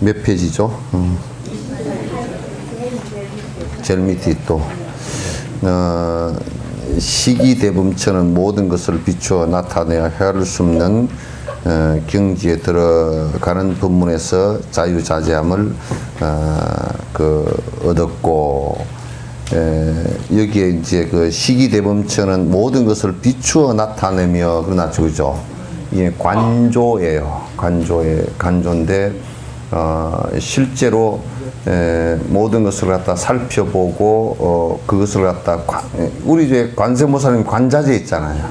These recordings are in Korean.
몇 페이지죠? 제일 밑에 또 시기대범처는 모든 것을 비추어 나타내야 헤아릴 수 없는 경지에 들어가는 법문에서 자유자재함을 얻었고, 여기에 이제 그 시기대범처는 모든 것을 비추어 나타내며, 그러나 그죠? 이게 관조예요. 관조인데 실제로 모든 것을 갖다 살펴보고 그것을 갖다 우리 이제 관세모사님 관자재 있잖아요.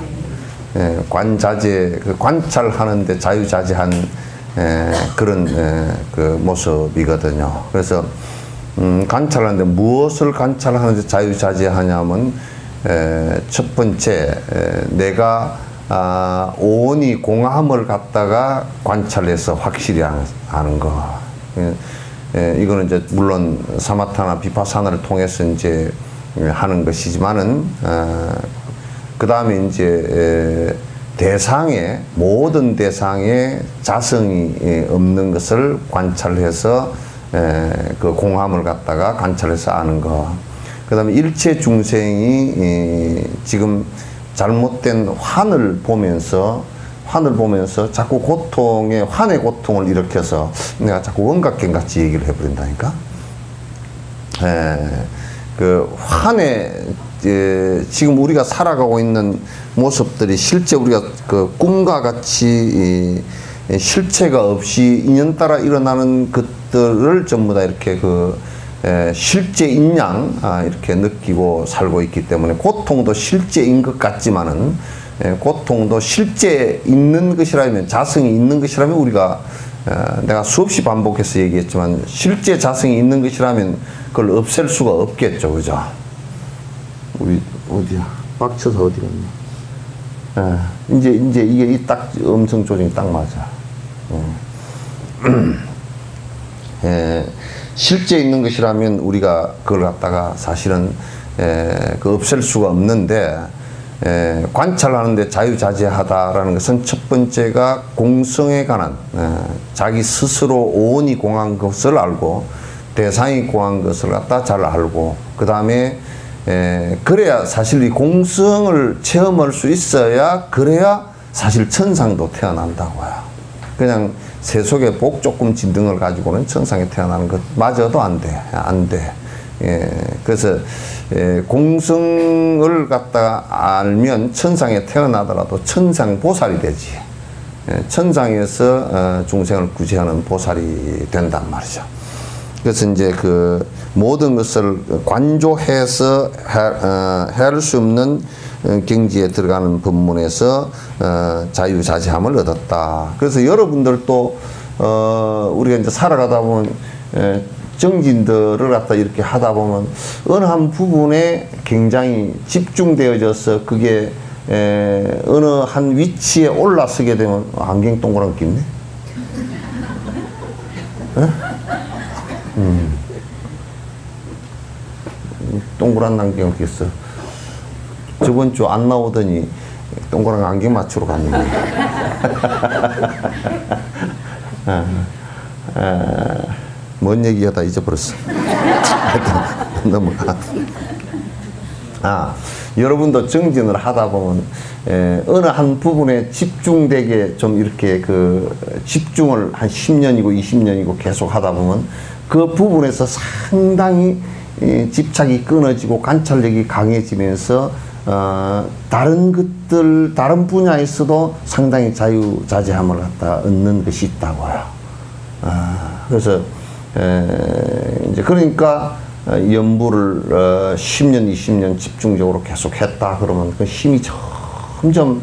관자재, 그 관찰하는데 자유자재한 그런 그 모습이거든요. 그래서 관찰하는데 무엇을 관찰하는데 자유자재하냐면 첫 번째 내가 오온이 공함을 갖다가 관찰해서 확실히 아는 거. 이거는 이제 물론 사마타나 비파사나를 통해서 이제 하는 것이지만은 그 다음에 이제 모든 대상에 자성이 없는 것을 관찰해서 그 공함을 갖다가 관찰해서 아는 거. 그 다음에 일체 중생이 지금 잘못된 환을 보면서 자꾸 환의 고통을 일으켜서 내가 자꾸 원각경 같이 얘기를 해버린다니까. 그 지금 우리가 살아가고 있는 모습들이 실제 우리가 그 꿈과 같이 실체가 없이 인연 따라 일어나는 것들을 전부 다 이렇게 실제인 양 이렇게 느끼고 살고 있기 때문에 고통도 실제인 것 같지만은 고통도 실제 있는 것이라면, 자성이 있는 것이라면 우리가 내가 수없이 반복해서 얘기했지만 실제 자성이 있는 것이라면 그걸 없앨 수가 없겠죠. 그죠? 우리 어디야? 빡쳐서 어디 갔나? 이제 이게 딱 음성 조정이 딱 맞아. 실제 있는 것이라면 우리가 그걸 갖다가 사실은 그 없앨 수가 없는데, 관찰하는데 자유자재하다라는 것은 첫 번째가 공성에 관한 자기 스스로 오온이 공한 것을 알고 대상이 공한 것을 갖다 잘 알고, 그 다음에 그래야 사실 이 공성을 체험할 수 있어야, 그래야 사실 천상도 태어난다고요. 그냥 세속의 복 조금 진등을 가지고는 천상에 태어나는 것마저도 안 돼. 그래서 공성을 갖다가 알면 천상에 태어나더라도 천상 보살이 되지. 천상에서 중생을 구제하는 보살이 된단 말이죠. 그래서 이제 그 모든 것을 관조해서 헤아릴 수 없는 경지에 들어가는 법문에서 자유자재함을 얻었다. 그래서 여러분들도 우리가 이제 살아가다 보면 정진들을 갖다 이렇게 하다 보면 어느 한 부분에 굉장히 집중되어져서 그게 어느 한 위치에 올라서게 되면 안경 동그란 낀네? 동그란 안경 꼈어. 저번 주 안 나오더니 동그란 안경 맞추러 갔는데. 뭔 얘기가 다 잊어버렸어. 넘어가. 여러분도 정진을 하다 보면 어느 한 부분에 집중되게 좀 이렇게 집중을 한 10년이고 20년이고 계속 하다 보면 그 부분에서 상당히 집착이 끊어지고 관찰력이 강해지면서 다른 분야에서도 상당히 자유자재함을 갖다 얻는 것이 있다고요. 그래서 이제 그러니까 연부를 10년, 20년 집중적으로 계속 했다 그러면 그 힘이 점점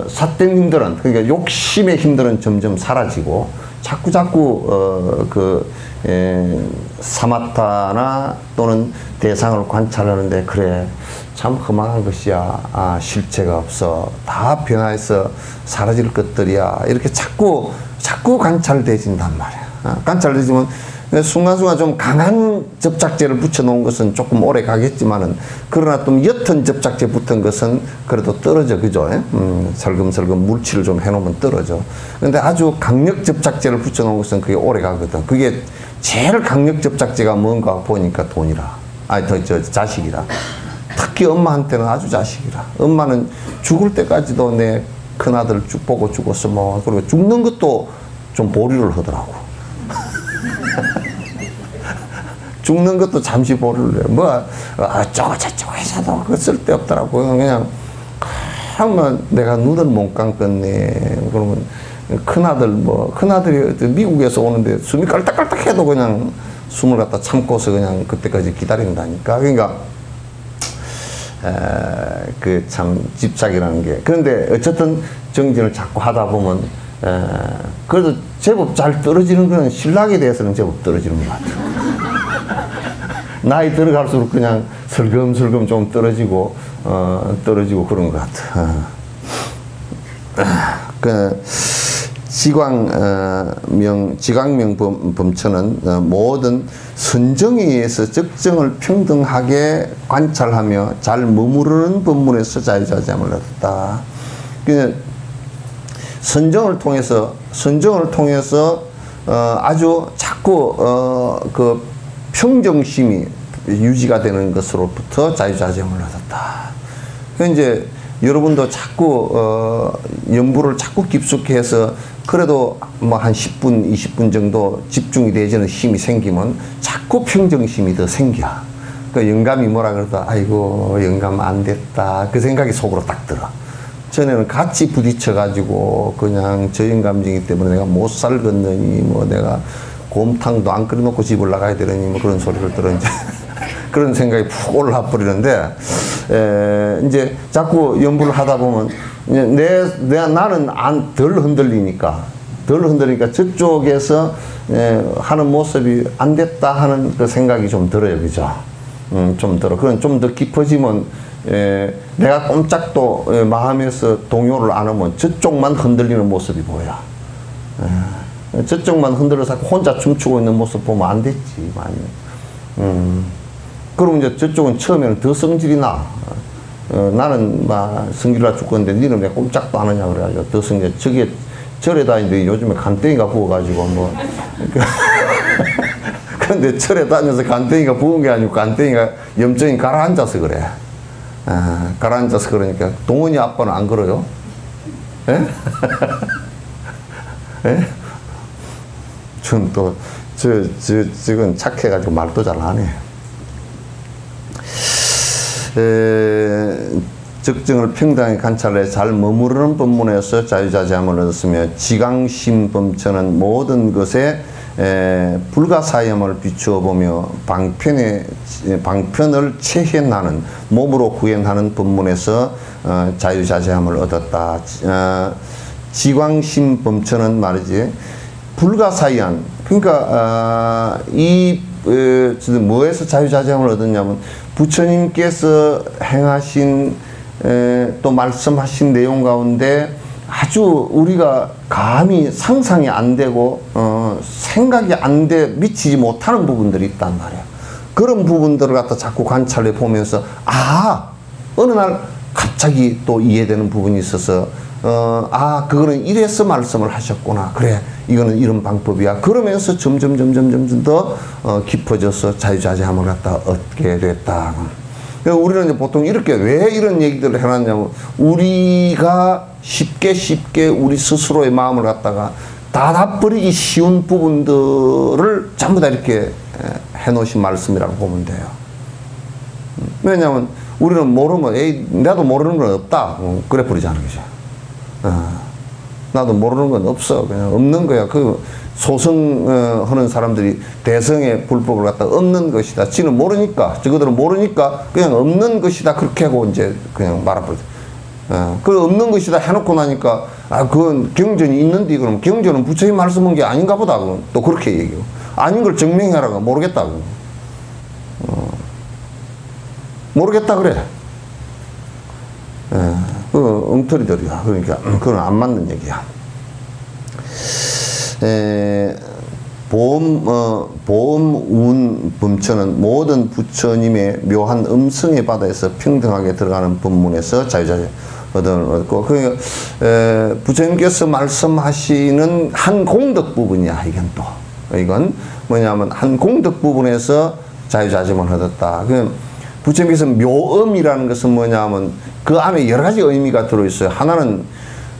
사땡 힘들은, 그러니까 욕심의 힘들은 점점 사라지고 자꾸 사마타나 또는 대상을 관찰하는데, 그래 참 허망한 것이야, 실체가 없어, 다 변화해서 사라질 것들이야, 이렇게 자꾸 관찰되진단 말이야. 관찰되지만 순간순간 좀 강한 접착제를 붙여놓은 것은 조금 오래 가겠지만은 그러나 좀 옅은 접착제 붙은 것은 그래도 떨어져, 그죠? 설금설금 물칠을 좀 해놓으면 떨어져. 근데 아주 강력 접착제를 붙여놓은 것은 그게 오래 가거든. 그게 제일 강력 접착제가 뭔가 보니까 돈이라. 자식이라. 특히 엄마한테는 아주 자식이라. 엄마는 죽을 때까지도 내 큰아들 쭉 보고 죽었어. 뭐, 그리고 죽는 것도 좀 보류를 하더라고. 죽는 것도 잠시 보류를 해. 뭐, 저쩌고 해서도 그 쓸데없더라고요. 그냥, 하면 내가 눈을 못 감겠네. 그러면 큰아들이 미국에서 오는데 숨이 깔딱깔딱 해도 그냥 숨을 갖다 참고서 그냥 그때까지 기다린다니까. 그러니까, 그 참 집착이라는 게. 그런데 어쨌든 정진을 자꾸 하다 보면, 그래도 제법 잘 떨어지는 거는 신랑에 대해서는 제법 떨어지는 것 같아요. 나이 들어갈수록 그냥 슬금슬금 좀 떨어지고 그런 것 같아. 그 지광명 범천은 모든 선정에 의해서 적정을 평등하게 관찰하며 잘 머무르는 법문에서 자유자재함을 얻었다. 선정을 통해서 아주 자꾸 그 평정심이 유지가 되는 것으로부터 자유자재함을 얻었다. 이제 여러분도 자꾸 연구를 자꾸 깊숙이 해서 그래도 뭐 한 10분, 20분 정도 집중이 되지는 힘이 생기면 자꾸 평정심이 더 생겨. 그 영감이 뭐라 그러다, 아이고 영감 안 됐다, 그 생각이 속으로 딱 들어. 전에는 같이 부딪혀가지고 그냥 저영감증이기 때문에 내가 못 살겠느니, 뭐 내가 곰탕도 안 끓여놓고 집을 나가야 되느니, 뭐 그런 소리를 들어 이제 그런 생각이 푹 올라 버리는데, 이제 자꾸 연구를 하다 보면 나는 덜 흔들리니까 저쪽에서 하는 모습이 안 됐다 하는 그 생각이 좀 들어요, 그죠? 좀 들어. 그건 좀 더 깊어지면 내가 꼼짝도 마음에서 동요를 안 하면 저쪽만 흔들리는 모습이 보여. 저쪽만 흔들어서 혼자 춤추고 있는 모습 보면 안 됐지, 많이. 그럼 이제 저쪽은 처음에는 더 성질이 나. 나는 막 성질나 죽겠는데 니는 왜 꼼짝도 안 하냐 그래가지고 더 성질. 저게 절에 다니는데 요즘에 간땡이가 부어가지고 뭐. 근데 절에 다녀서 간땡이가 부은 게 아니고 간땡이가 염증이 가라앉아서 그래. 가라앉아서 그러니까 동원이 아빠는 안 그래요? 예? 예? 전 또 지금 착해가지고 말도 잘 안 해. 적정을 평등하게 관찰해 잘 머무르는 법문에서 자유자재함을 얻었으며, 지광심 범천은 모든 것에 불가사의함을 비추어 보며 방편을 체현하는, 몸으로 구현하는 법문에서 자유자재함을 얻었다. 지광심 범천은 말이지, 불가사의한, 그러니까 뭐에서 자유자재함을 얻었냐면, 부처님께서 행하신 또 말씀하신 내용 가운데 아주 우리가 감히 상상이 안 되고 생각이 안 돼 미치지 못하는 부분들이 있단 말이야. 그런 부분들을 갖다 자꾸 관찰해 보면서, 어느 날 갑자기 또 이해되는 부분이 있어서, 그거는 이래서 말씀을 하셨구나. 그래, 이거는 이런 방법이야. 그러면서 점점 더 깊어져서 자유자재함을 갖다 얻게 됐다. 우리는 이제 보통 이렇게 왜 이런 얘기들을 해놨냐면, 우리가 쉽게 우리 스스로의 마음을 갖다가 닫아버리기 쉬운 부분들을 전부 다 이렇게 해놓으신 말씀이라고 보면 돼요. 왜냐하면 우리는 모르면, 나도 모르는 건 없다, 그래 버리자는 거죠. 나도 모르는 건 없어, 그냥 없는 거야. 그 소승하는 사람들이 대성의 불법을 갖다 없는 것이다, 지는 모르니까, 저거들은 모르니까 그냥 없는 것이다 그렇게 하고 이제 그냥 말아버려. 그 없는 것이다 해놓고 나니까, 그건 경전이 있는데, 그럼 경전은 부처님 말씀한 게 아닌가 보다, 그건 또 그렇게 얘기하고, 아닌 걸 증명해라가 모르겠다고. 모르겠다 그래. 그 엉터리들이야. 그러니까 그건 안 맞는 얘기야. 보험운 범천은 모든 부처님의 묘한 음성의 바다에서 평등하게 들어가는 법문에서 자유자재 얻었고, 그러니까 부처님께서 말씀하시는 한 공덕 부분이야. 이건 뭐냐면 한 공덕 부분에서 자유자재만 얻었다. 부처님께서 묘음이라는 것은 뭐냐면 그 안에 여러 가지 의미가 들어있어요. 하나는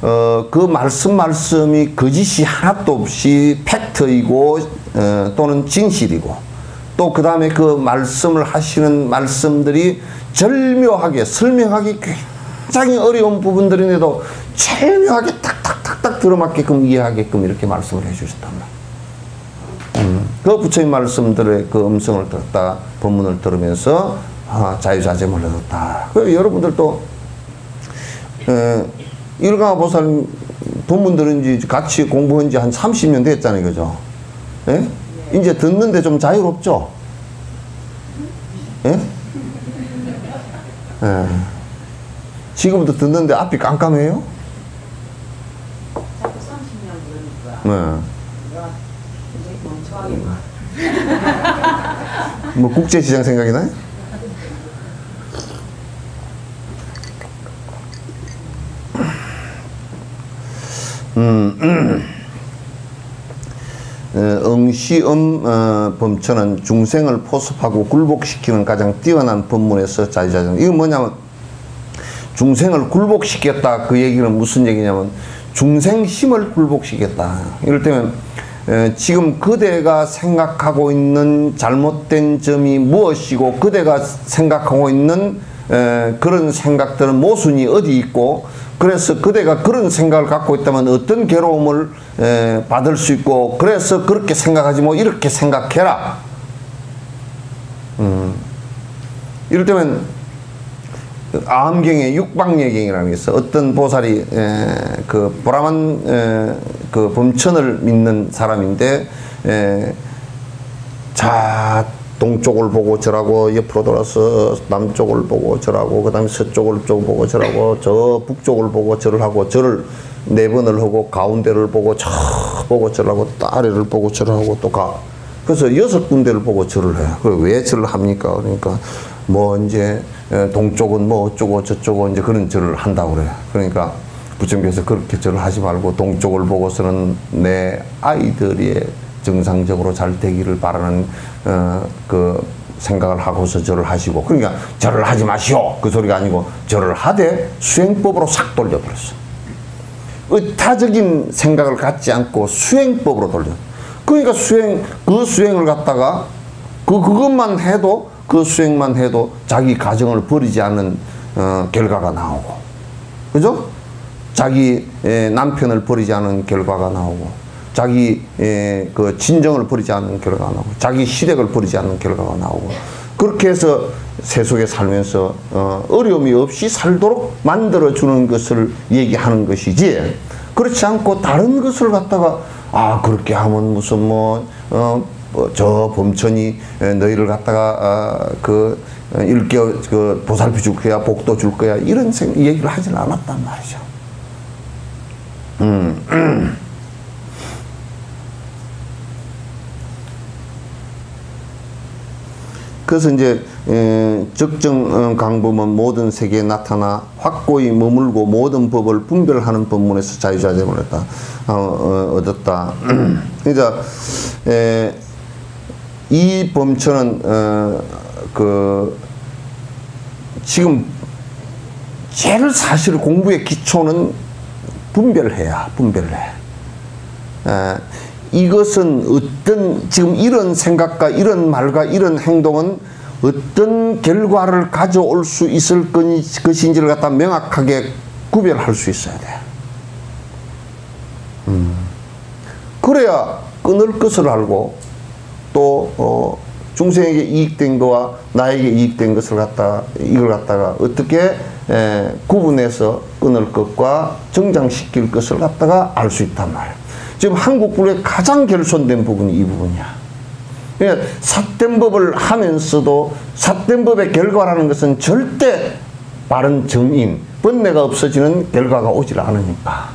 그 말씀이 거짓이 하나도 없이 팩트이고 또는 진실이고, 또 그 다음에 그 말씀을 하시는 말씀들이 절묘하게 설명하기 굉장히 어려운 부분들인데도 절묘하게 탁탁탁탁 들어맞게끔 이해하게끔 이렇게 말씀을 해주셨단 말이에요. 그 부처님 말씀들의 그 음성을 듣다 본문을 들으면서 자유자재를 얻었다. 그래서 여러분들도 일강화 보살님 본문 들은 지 같이 공부한 지 한 30년 됐잖아요. 그죠? 예? 이제 듣는데 좀 자유롭죠? 예? 예. 지금부터 듣는데 앞이 깜깜해요? 자꾸 30년 그러니까. 네. 내가 굉장히 멍청하게 뭐 국제시장 생각이 나요? 응시음 범천은 중생을 포섭하고 굴복시키는 가장 뛰어난 법문에서 자유자재. 이건 뭐냐면 중생을 굴복시켰다. 그 얘기는 무슨 얘기냐면 중생심을 굴복시켰다. 이럴 때면 지금 그대가 생각하고 있는 잘못된 점이 무엇이고 그대가 생각하고 있는 그런 생각들은 모순이 어디 있고, 그래서 그대가 그런 생각을 갖고 있다면 어떤 괴로움을 받을 수 있고, 그래서 그렇게 생각하지 뭐 이렇게 생각해라. 이럴 때면 아함경에 육방예경이라는 게 있어. 어떤 보살이 그 보라만 그 범천을 믿는 사람인데 자 동쪽을 보고 절하고, 옆으로 돌아서 남쪽을 보고 절하고, 그 다음에 서쪽을 보고 절하고, 저 북쪽을 보고 절을 하고, 절을 4번을 하고, 가운데를 보고 저 보고 절하고, 또 아래를 보고 절하고, 또 그래서 6군데를 보고 절을 해요. 그래 왜 절을 합니까? 그러니까 뭐 이제 동쪽은 뭐 어쩌고 저쩌고 이제 그런 절을 한다고 그래요. 그러니까 부처님께서 그렇게 절을 하지 말고 동쪽을 보고서는 내 아이들이 정상적으로 잘 되기를 바라는 그 생각을 하고서 절을 하시고, 그러니까 절을 하지 마시오 그 소리가 아니고 절을 하되 수행법으로 싹 돌려버렸어. 의타적인 생각을 갖지 않고 수행법으로 돌려. 그러니까 그 수행을 갖다가 그것만 해도, 그 수행만 해도 자기 가정을 버리지 않는 결과가 나오고, 그죠? 자기 남편을 버리지 않은 결과가 나오고, 자기 그 진정을 버리지 않는 결과가 나오고, 자기 시댁을 버리지 않는 결과가 나오고, 그렇게 해서 세속에 살면서 어려움이 없이 살도록 만들어주는 것을 얘기하는 것이지, 그렇지 않고 다른 것을 갖다가 그렇게 하면 무슨 저 범천이 너희를 갖다가 그 일개월 그 보살피 줄 거야, 복도 줄 거야, 이런 얘기를 하지는 않았단 말이죠. 그래서 이제 적정 강범은 모든 세계에 나타나 확고히 머물고 모든 법을 분별하는 법문에서 자유자재를 얻었다. 그러니까 이 범천은 지금 제일 사실 공부의 기초는 분별해야 분별해. 이것은 지금 이런 생각과 이런 말과 이런 행동은 어떤 결과를 가져올 수 있을 것인지를 갖다 명확하게 구별할 수 있어야 돼. 그래야 끊을 것을 알고, 또 중생에게 이익된 거와 나에게 이익된 것을 이걸 갖다가 어떻게 구분해서 끊을 것과 정장시킬 것을 갖다가 알 수 있단 말이야. 지금 한국 불교의 가장 결손된 부분이 이 부분이야. 그러니까 삿된 법을 하면서도 삿된 법의 결과라는 것은 절대 바른 정인, 번뇌가 없어지는 결과가 오질 않으니까.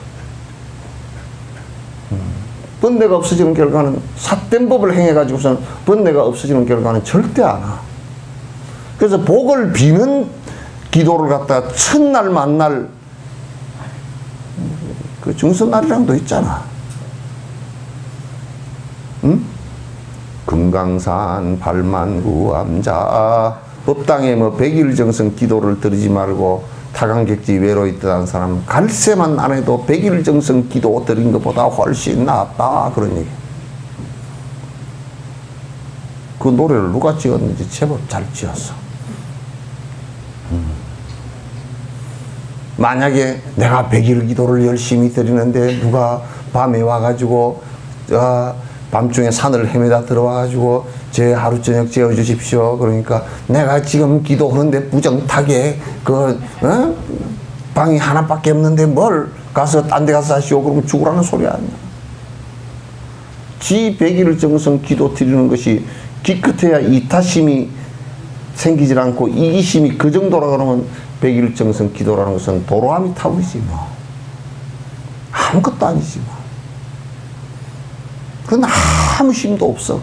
번뇌가 없어지는 결과는 삿된 법을 행해가지고서는 번뇌가 없어지는 결과는 절대 안 와. 그래서 복을 비는 기도를 갖다가 첫날 만날 그 중선날이랑도 있잖아. 응? 금강산 발만구암자 법당에 뭐 백일정성 기도를 드리지 말고 타강객지 외로이 떠난 사람 갈세만 안 해도 백일정성 기도 드린 것보다 훨씬 낫다 그런 얘기. 그 노래를 누가 지었는지 제법 잘 지었어. 만약에 내가 백일 기도를 열심히 드리는데 누가 밤에 와가지고 밤중에 산을 헤매다 들어와가지고 제 하루 저녁 재워주십시오. 그러니까 내가 지금 기도하는데 부정타게 방이 하나밖에 없는데 뭘 가서 딴 데 가서 하시오. 그러면 죽으라는 소리 아니야. 지 백일 정성 기도 드리는 것이 기껏해야 이타심이 생기질 않고 이기심이 그 정도라 그러면 백일 정성 기도라는 것은 도로함이 타버리지 뭐. 아무것도 아니지 뭐. 그건 아무 힘도 없어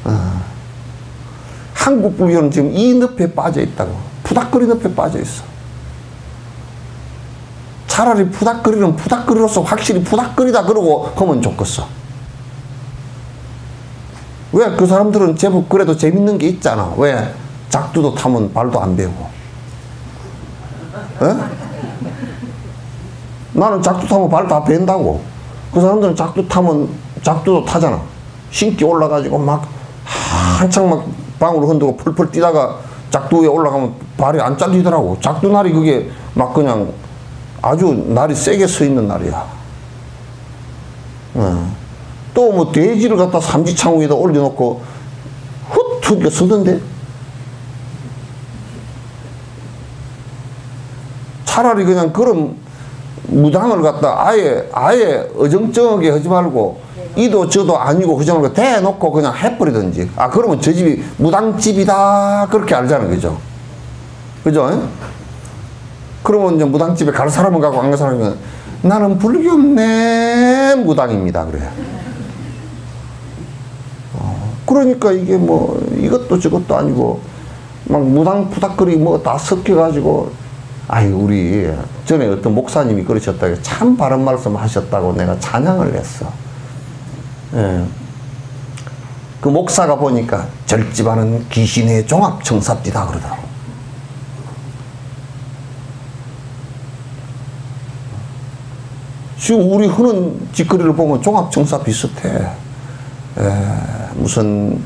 그냥. 한국 불교는 지금 이 늪에 빠져 있다고. 푸닥거리 늪에 빠져 있어. 차라리 푸닥거리는 푸닥거리로서 확실히 푸닥거리다 그러고 하면 좋겠어. 왜? 그 사람들은 제법 그래도 재밌는 게 있잖아. 왜? 작두도 타면 발도 안 베고. 에? 나는 작두 타면 발 다 벤다고. 그 사람들은 작두 타면 작두도 타잖아. 신기 올라가지고 막 한창 막 방으로 흔들고 펄펄 뛰다가 작두 위에 올라가면 발이 안 잘리더라고. 작두 날이 그게 막 그냥 아주 날이 세게 서 있는 날이야. 또 뭐 돼지를 갖다 삼지창 위에다 올려놓고 훗 서던데. 차라리 그냥 그런 무당을 갖다 아예 어정쩡하게 하지 말고 이도 저도 아니고 그저 말고 대놓고 그냥 해버리든지. 그러면 저 집이 무당집이다 그렇게 알잖아. 그죠? 그죠? 그러면 이제 무당집에 갈 사람은 가고 안 갈 사람은 나는 불교네 무당입니다 그래. 그러니까 이게 뭐 이것도 저것도 아니고 막 무당 푸닥거리 뭐 다 섞여가지고 우리 전에 어떤 목사님이 그러셨다고 참 바른 말씀 하셨다고 내가 찬양을 했어. 예. 그 목사가 보니까 절집하는 귀신의 종합청사띠다 그러더라고. 지금 우리 흔한 짓거리를 보면 종합청사 비슷해. 무슨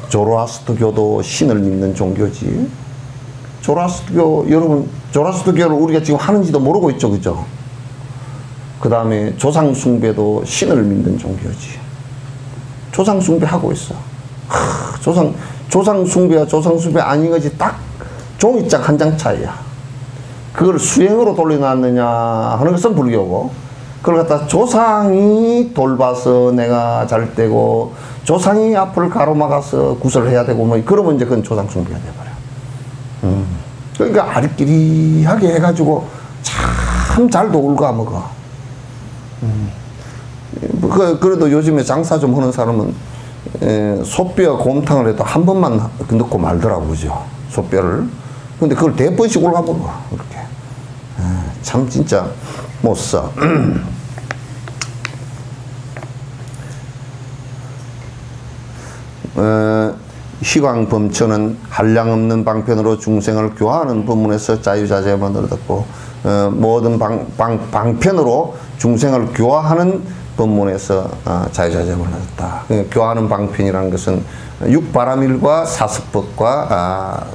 조로아스터교도 신을 믿는 종교지. 조로아스터교 여러분 조로아스터교를 우리가 지금 하는지도 모르고 있죠. 그죠? 그 다음에 조상숭배도 신을 믿는 종교지. 조상숭배하고 있어. 조상숭배와 조상숭배 아닌 것이 딱 종이장 한 장 차이야. 그걸 수행으로 돌려놨느냐 하는 것은 불교고, 그걸 갖다 조상이 돌봐서 내가 잘 되고 조상이 앞을 가로막아서 구설해야 되고 뭐 그러면 이제 그건 조상숭배가 돼버려. 그러니까 아리끼리하게 해가지고 참 잘도 울고 먹어. 그래도 요즘에 장사 좀 하는 사람은 소뼈 곰탕을 해도 한 번만 넣고 말더라고. 그죠? 소뼈를. 근데 그걸 4번씩 올가 먹어. 그렇게. 참 진짜 못 써. 희광범처는 한량없는 방편으로 중생을 교화하는 법문에서 자유자재만 얻었고, 모든 방편으로 중생을 교화하는 법문에서 자유자재만 얻었다. 교화하는 방편이라는 것은 육바라밀과 사습법과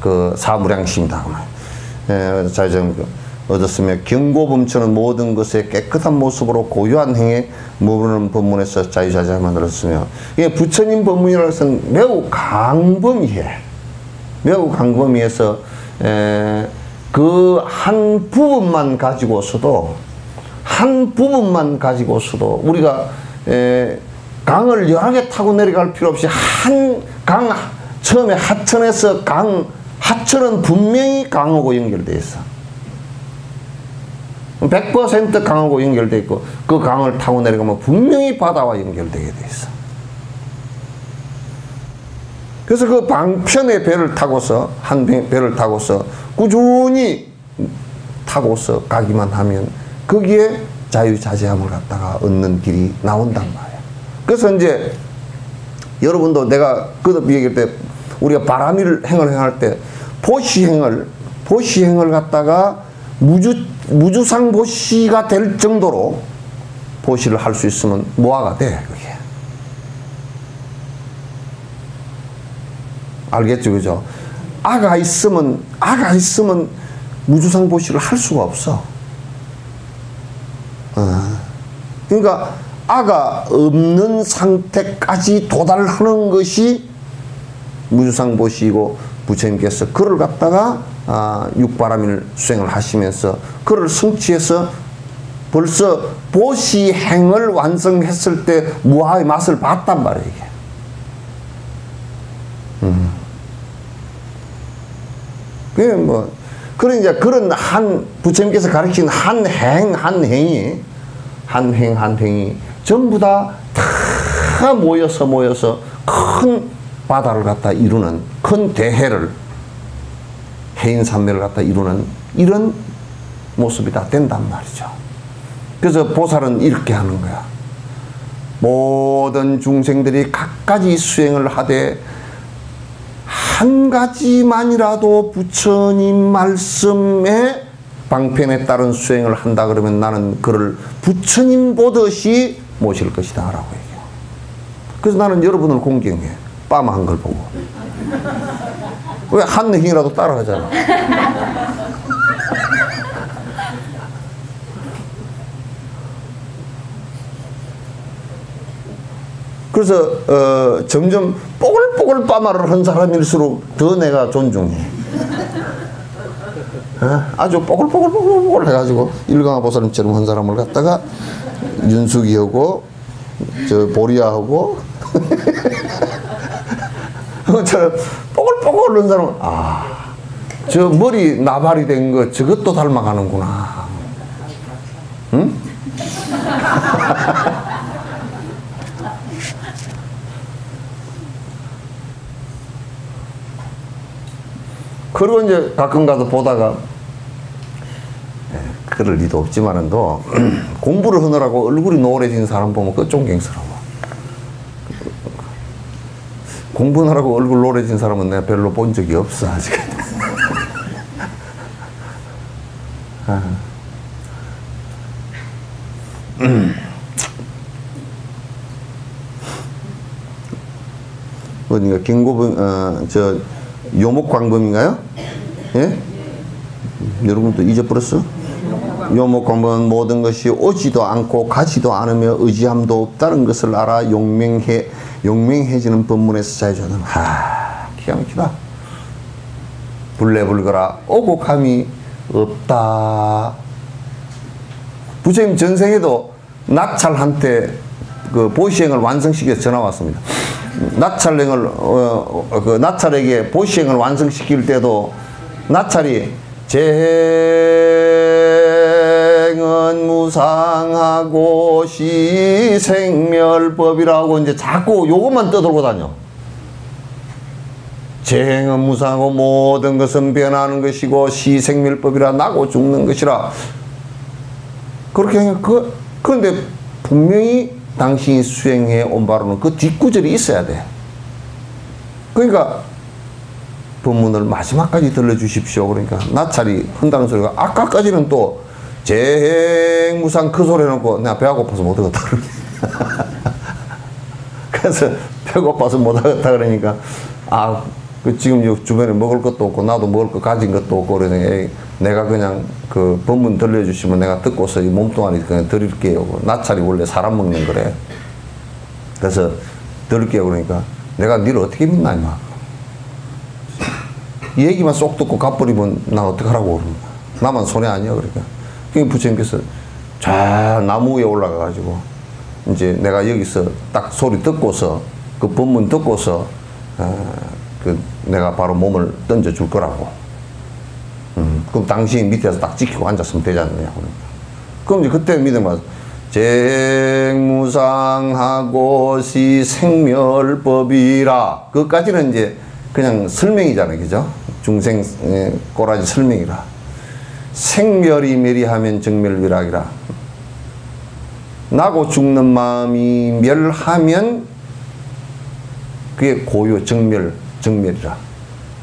그 사무량심이다. 자유자재만 얻었으며, 경고범처는 모든 것에 깨끗한 모습으로 고유한 행에 머무르는 법문에서 자유자재만 얻었으며, 이게 부처님 법문이라는 것은 매우 강범위해. 매우 강범위해서 그 한 부분만 가지고서도 우리가 강을 여러 개 타고 내려갈 필요 없이 한 강 처음에 하천에서 하천은 분명히 강하고 연결되어 있어. 100% 강하고 연결되어 있고 그 강을 타고 내려가면 분명히 바다와 연결되게 돼 있어. 그래서 그 방편의 배를 타고서 한 배를 타고서 꾸준히 타고서 가기만 하면 거기에 자유자재함을 갖다가 얻는 길이 나온단 말이야. 그래서 이제 여러분도 내가 그도 얘기할 때 우리가 바람일 행을 행할 때 보시행을 갖다가 무주상 보시가 될 정도로 보시를 할 수 있으면 무아가 돼, 그게. 알겠죠, 그죠? 아가 있으면 무주상 보시를 할 수가 없어. 그러니까 아가 없는 상태까지 도달하는 것이 무주상 보시이고 부처님께서 그를 갖다가 육바람일 수행을 하시면서 그를 성취해서 벌써 보시행을 완성했을 때 무아의 맛을 봤단 말이에요, 이게. 그게 뭐, 그런 부처님께서 가르친 한 행이 전부 다 모여서 큰 바다를 갖다 이루는, 큰 대해를, 해인산매를 갖다 이루는 이런 모습이 다 된단 말이죠. 그래서 보살은 이렇게 하는 거야. 모든 중생들이 각가지 수행을 하되 한 가지만이라도 부처님 말씀에 방편에 따른 수행을 한다 그러면 나는 그를 부처님 보듯이 모실 것이다 라고 얘기해요. 그래서 나는 여러분을 공경해. 빠마한 걸 보고. 왜 한 행이라도 따라하잖아. 그래서 점점 뽀글뽀글 빠마를 한 사람일수록 더 내가 존중해. 아주 뽀글뽀글 해가지고 일광화 보살님처럼 한 사람을 갖다가 윤숙이하고 저 보리아하고 저처럼 뽀글뽀글 한 사람은 저 머리 나발이 된 거 저것도 닮아가는구나. 응? 그리고 이제 가끔 가서 보다가 그럴 리도 없지만은도 공부를 하느라고 얼굴이 노래진 사람 보면 그거 존경스러워. 공부하느라고 얼굴 노래진 사람은 내가 별로 본 적이 없어 아직. 어디가 경고범 저 요목광범인가요? 예? 여러분도 잊어버렸어? 요목광범은 모든 것이 오지도 않고 가지도 않으며 의지함도 없다는 것을 알아 용맹해지는 법문에서 자유자는 기가 막히다. 불래불거라 오곡함이 없다. 부처님 전생에도 나찰한테 그 보시행을 완성시켜서 전화 왔습니다. 나찰행을 그 나찰에게 보시행을 완성시킬 때도 나찰이 재행은 무상하고 시생멸법이라고 이제 자꾸 요것만 떠들고 다녀. 재행은 무상하고 모든 것은 변하는 것이고 시생멸법이라 나고 죽는 것이라. 그렇게 하니까 그런데 분명히 당신이 수행해 온 바로는 그 뒷구절이 있어야 돼. 그러니까 법문을 마지막까지 들려주십시오. 그러니까 나찰이 한다는 소리가 아까까지는 또 재행무상 그 소리 해놓고 내가 배가 고파서 못하겠다 그래서 배고파서 못하겠다 그러니까 그 지금 주변에 먹을 것도 없고 나도 먹을 거 가진 것도 없고 그러니 내가 그냥 그 법문 들려주시면 내가 듣고서 이 몸뚱아리 그냥 드릴게요. 나찰이 원래 사람 먹는 거래. 그래서 드릴게요. 그러니까 내가 니를 어떻게 믿나 임마. 이 얘기만 쏙 듣고 가버리면 난 어떡하라고 그러는 거야. 나만 손해 아니야. 그러니까 부처님께서 저 나무 위에 올라가가지고 이제 내가 여기서 딱 소리 듣고서 그 법문 듣고서 그 내가 바로 몸을 던져줄 거라고. 그럼 당신이 밑에서 딱 지키고 앉았으면 되지 않느냐. 그러니까. 그럼 이제 그때 믿음 와서 재행무상하고 시 생멸법이라. 그것까지는 이제 그냥 설명이잖아요. 그죠? 중생 꼬라지 설명이라. 생멸이 멸이하면 정멸위락이라. 나고 죽는 마음이 멸하면 그게 고요 정멸이라.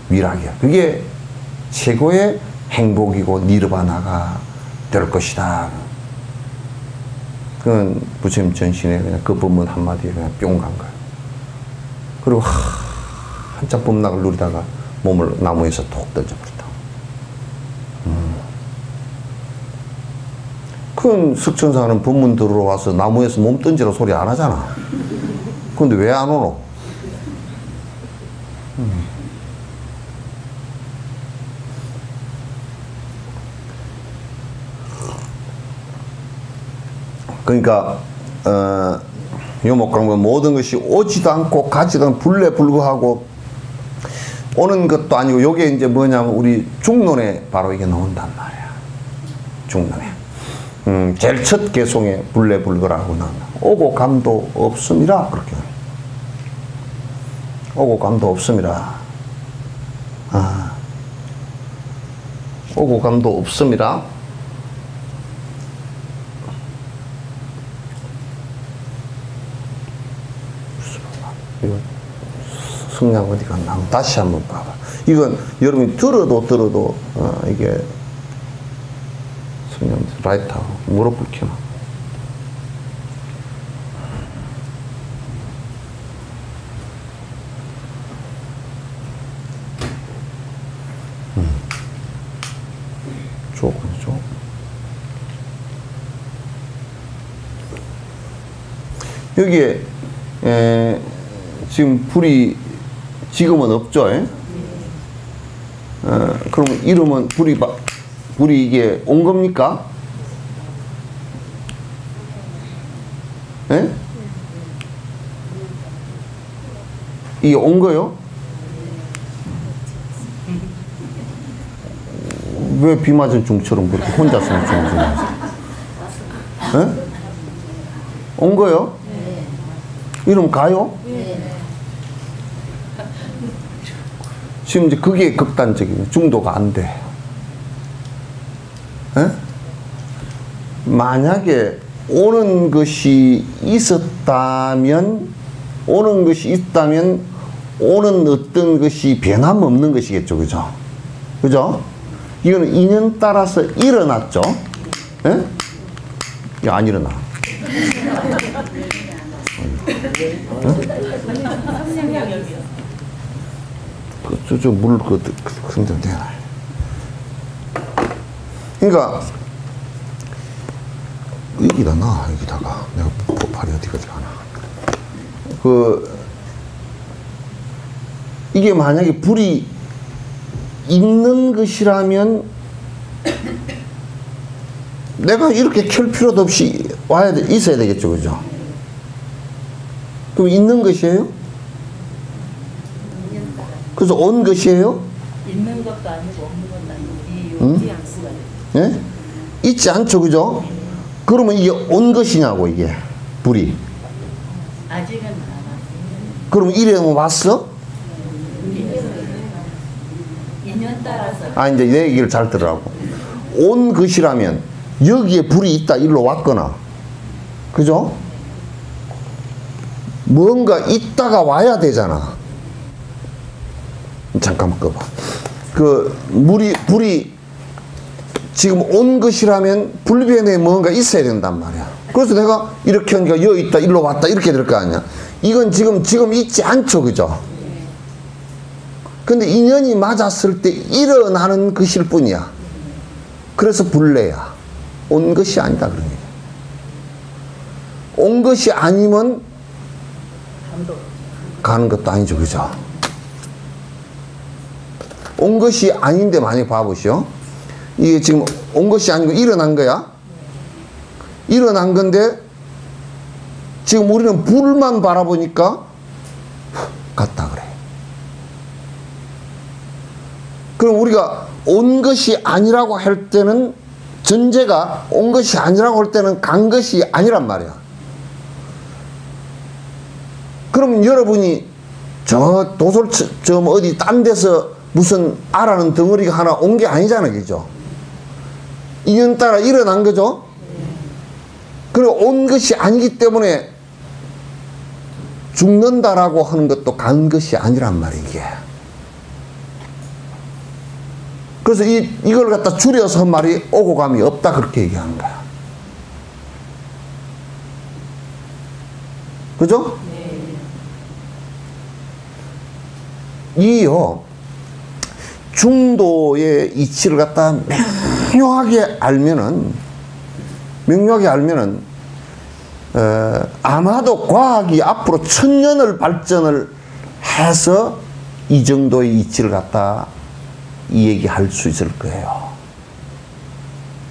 위락이야. 그게 최고의 행복이고 니르바나가 될 것이다. 그건 부처님 전신에 그냥 그 법문 한마디에 그냥 뿅 간 거예요. 그리고 한참 법락을 누리다가 몸을 나무에서 톡 던져버렸다. 큰 석천사는 법문 들으러 와서 나무에서 몸 던지라 소리 안 하잖아. 근데 왜 안 오노? 그러니까 요목강은 모든 것이 오지도 않고 가지도 않고 불레불거하고 오는 것도 아니고 요게 이제 뭐냐면 우리 중론에 바로 이게 나온단 말이야. 중론에. 제일 첫 개송에 불레불거라고 나온다. 오고 감도 없음이라 그렇게. 오고 감도 없음이라. 오고 감도 없음이라. 이거 성냥 어디 갔나 한번 다시 한번 봐봐. 이건 여러분이 들어도 이게 성냥 라이트하고 무릎 불켜놔. 조금. 여기에 지금 불이 지금은 없죠. 그럼 이름은 불이 이게 온 겁니까? 예? 이게 온 거요? 왜 비 맞은 중처럼 그렇게 혼자서 중하세요? 예? 온 거요? 이러면 가요? 지금 이제 그게 극단적이에요. 중도가 안 돼. 에? 만약에 오는 것이 있었다면, 오는 어떤 것이 변함없는 것이겠죠. 그죠? 그죠? 이거는 인연 따라서 일어났죠? 에? 이게 안 일어나. 물, 근데 되나. 그러니까, 여기다 놔, 여기다가. 내가 팔이 어디까지 가나. 이게 만약에 불이 있는 것이라면, 내가 이렇게 켤 필요도 없이 있어야 되겠죠. 그죠? 그럼 있는 것이에요? 그래서 온 것이에요? 있는 것도 아니고 없는 것도 아니고 있지 않습니다. 예? 있지 않죠. 그죠? 그러면 이게 온 것이냐고 이게 불이. 아직은 안 왔어요. 그럼 이래면 왔어? 인연 따라서. 이제 내 얘기를 잘 들으라고. 온 것이라면 여기에 불이 있다 일로 왔거나, 그죠? 뭔가 있다가 와야 되잖아. 잠깐만 꺼봐. 불이 지금 온 것이라면 불변에 뭔가 있어야 된단 말이야. 그래서 내가 이렇게 하니까 여기 있다, 일로 왔다, 이렇게 될 거 아니야. 이건 지금 있지 않죠. 그죠? 근데 인연이 맞았을 때 일어나는 것일 뿐이야. 그래서 불례야. 온 것이 아니다. 그런 얘기야. 온 것이 아니면 가는 것도 아니죠. 그죠? 온 것이 아닌데 만약에 봐보시오. 이게 지금 온 것이 아니고 일어난 거야. 일어난 건데 지금 우리는 불만 바라보니까 갔다 그래. 그럼 우리가 온 것이 아니라고 할 때는 전제가 온 것이 아니라고 할 때는 간 것이 아니란 말이야. 그럼 여러분이 저 도솔점 어디 딴 데서 무슨 알아는 덩어리가 하나 온 게 아니잖아, 그죠? 인연 따라 일어난 거죠? 그리고 온 것이 아니기 때문에 죽는다라고 하는 것도 간 것이 아니란 말이야, 이게. 그래서 이걸 갖다 줄여서 한 말이 오고 감이 없다, 그렇게 얘기하는 거야. 그죠? 이요, 중도의 이치를 갖다 명료하게 알면은, 아마도 과학이 앞으로 1000년을 발전을 해서 이 정도의 이치를 갖다 이 얘기할 수 있을 거예요.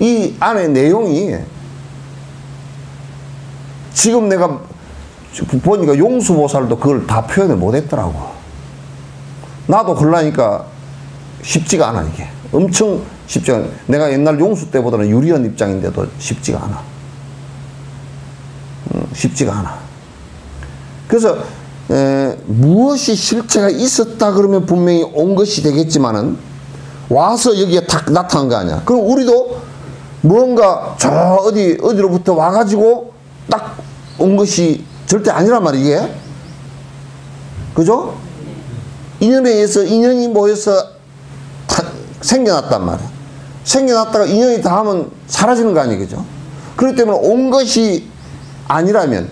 이 안에 내용이 지금 내가 보니까 용수보살도 그걸 다 표현을 못했더라고. 나도 그러니까 쉽지가 않아, 이게. 엄청 쉽지가 않아. 내가 옛날 용수 때보다는 유리한 입장인데도 쉽지가 않아. 쉽지가 않아. 그래서 무엇이 실체가 있었다 그러면 분명히 온 것이 되겠지만은 와서 여기에 딱 나타난 거 아니야. 그럼 우리도 뭔가 저 어디로부터 와가지고 딱 온 것이 절대 아니란 말이야, 이게. 그죠? 인연에 의해서 인연이 모여서 생겨났단 말이야. 생겨났다가 인연이 닿으면 사라지는 거 아니야, 그죠? 그렇기 때문에 온 것이 아니라면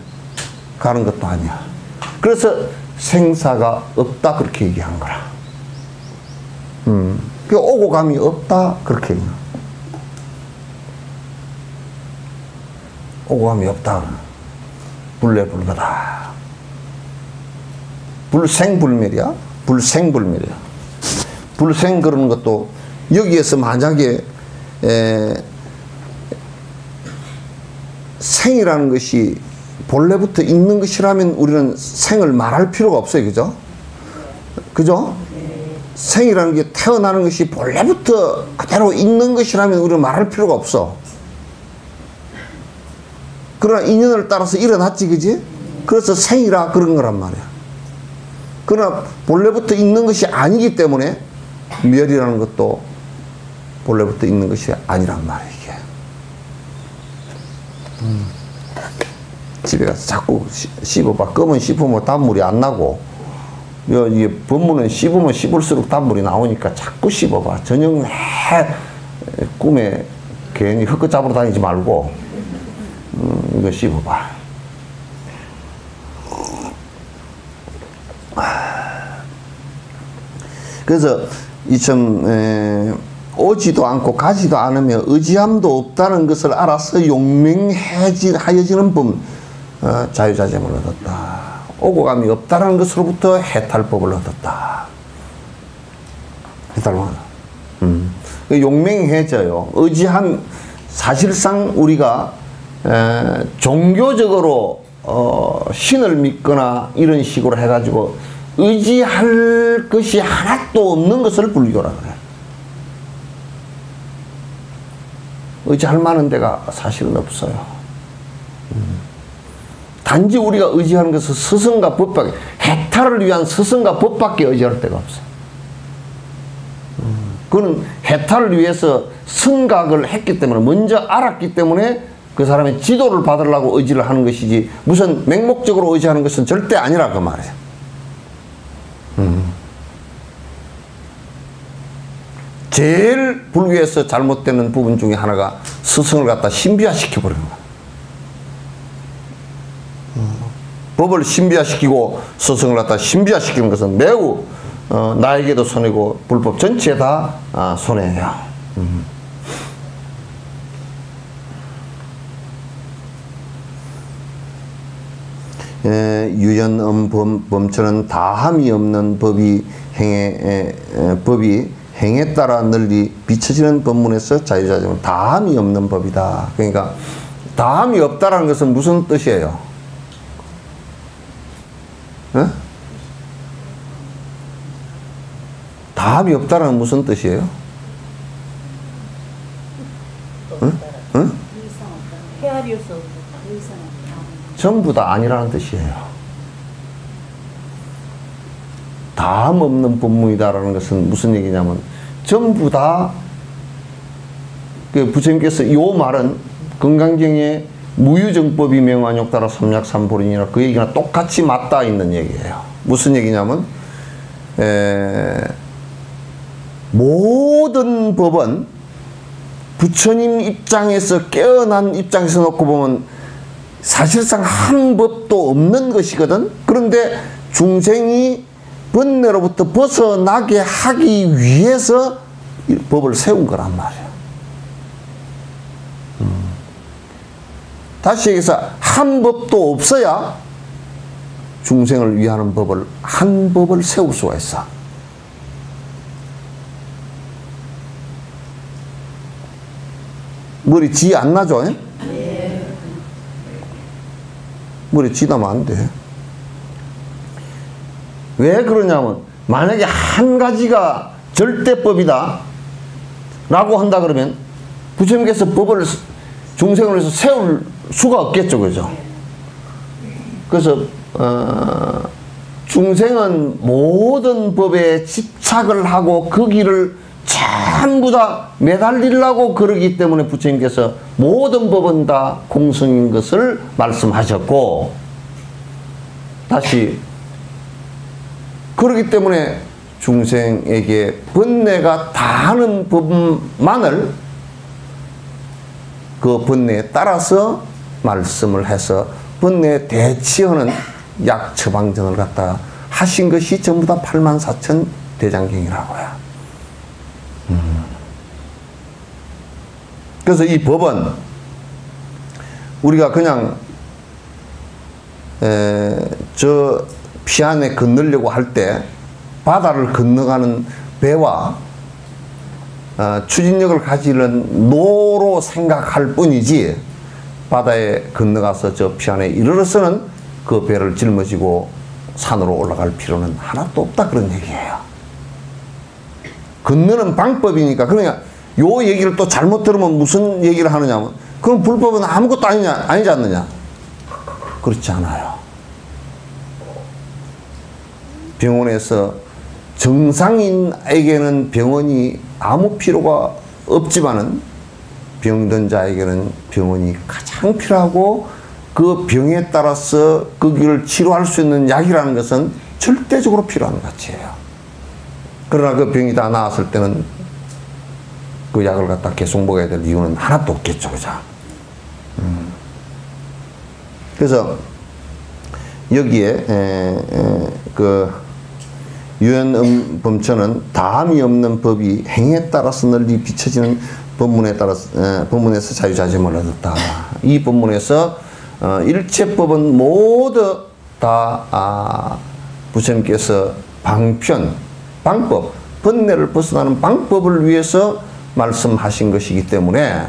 가는 것도 아니야. 그래서 생사가 없다, 그렇게 얘기한 거라. 그 오고 감이 없다, 그렇게 얘기한 거야. 오고 감이 없다. 불례불거다. 불생불멸이야. 불생불멸이야. 불생 그러는 것도 여기에서 만약에 생이라는 것이 본래부터 있는 것이라면 우리는 생을 말할 필요가 없어요, 그죠? 그죠? 생이라는 게 태어나는 것이 본래부터 그대로 있는 것이라면 우리는 말할 필요가 없어. 그러나 인연을 따라서 일어났지, 그지? 그래서 생이라 그런 거란 말이야. 그러나 본래부터 있는 것이 아니기 때문에 멸이라는 것도 본래부터 있는 것이 아니란 말이야, 이게. 집에 가서 자꾸 씹어봐. 껌은 씹으면 단물이 안 나고, 이게 법문은 씹으면 씹을수록 단물이 나오니까 자꾸 씹어봐. 저녁 내 꿈에 괜히 헛것 잡으러 다니지 말고, 이거 씹어봐. 그래서 오지도 않고 가지도 않으며 의지함도 없다는 것을 알아서 용맹하여지는 법, 자유자재를 얻었다. 오고 감이 없다는 것으로부터 해탈법을 얻었다. 해탈법을. 용맹해져요. 의지함, 사실상 우리가 종교적으로 신을 믿거나 이런 식으로 해가지고 의지할 것이 하나도 없는 것을 불교라 그래. 의지할 만한 데가 사실은 없어요. 단지 우리가 의지하는 것은 스승과 법밖에, 해탈을 위한 스승과 법밖에 의지할 데가 없어요. 그는 해탈을 위해서 선각을 했기 때문에, 먼저 알았기 때문에 그 사람의 지도를 받으려고 의지를 하는 것이지, 무슨 맹목적으로 의지하는 것은 절대 아니라 그 말이에요. 제일 불교에서 잘못되는 부분 중에 하나가 스승을 갖다 신비화시켜버리는 거야. 법을 신비화시키고 스승을 갖다 신비화시키는 것은 매우 나에게도 손해고 불법 전체에 다 손해예요. 유연엄범처는 다함이 없는 법이 행에 따라 널리 비춰지는 법문에서 자유자재는 다함이 없는 법이다. 그러니까 다함이 없다라는 것은 무슨 뜻이에요? 에? 다함이 없다라는 무슨 뜻이에요? 응? 비교수 없는 그 이상 전부 다 아니라는 뜻이에요. 다음 없는 법문이다라는 것은 무슨 얘기냐면 전부 다 그 부처님께서 이 말은 건강경에 무유정법이 명완욕 따라 삼약삼보린이라 그 얘기가 똑같이 맞닿아 있는 얘기예요. 무슨 얘기냐면 모든 법은 부처님 입장에서 깨어난 입장에서 놓고 보면 사실상 한 법도 없는 것이거든. 그런데 중생이 번뇌로부터 벗어나게 하기 위해서 이 법을 세운 거란 말이에요. 다시 얘기해서 한 법도 없어야 중생을 위하는 법을 한 법을 세울 수가 있어. 머리 지 안 나죠? 네. 머리 지나면 안 돼. 왜 그러냐면 만약에 한 가지가 절대법이다 라고 한다 그러면 부처님께서 법을 중생을 위해서 세울 수가 없겠죠. 그죠? 그래서 중생은 모든 법에 집착을 하고 그 길을 전부 다 매달리려고 그러기 때문에 부처님께서 모든 법은 다 공성인 것을 말씀하셨고, 다시 그렇기 때문에 중생에게 번뇌가 다하는 법만을 그 번뇌에 따라서 말씀을 해서 번뇌에 대치하는 약 처방전을 갖다 하신 것이 전부 다 84,000 대장경이라고요. 그래서 이 법은 우리가 그냥 저 피안에 건너려고 할 때 바다를 건너가는 배와 추진력을 가지는 노로 생각할 뿐이지, 바다에 건너가서 저 피안에 이르러서는 그 배를 짊어지고 산으로 올라갈 필요는 하나도 없다, 그런 얘기예요. 건너는 방법이니까. 그러니까 요 얘기를 또 잘못 들으면 무슨 얘기를 하느냐면, 그럼 불법은 아무것도 아니지 않느냐? 그렇지 않아요. 병원에서 정상인에게는 병원이 아무 필요가 없지만은 병든 자에게는 병원이 가장 필요하고, 그 병에 따라서 그 길을 치료할 수 있는 약이라는 것은 절대적으로 필요한 가치예요. 그러나 그 병이 다 나았을 때는 그 약을 갖다 계속 먹어야 될 이유는 하나도 없겠죠. 그죠? 그래서 여기에 그 유연범처는 다함이 없는 법이 행에 따라서 널리 비춰지는 법문에 따라서 법문에서 자유자재를 얻었다. 이 법문에서 일체법은 모두 다 부처님께서 방법, 번뇌를 벗어나는 방법을 위해서 말씀하신 것이기 때문에,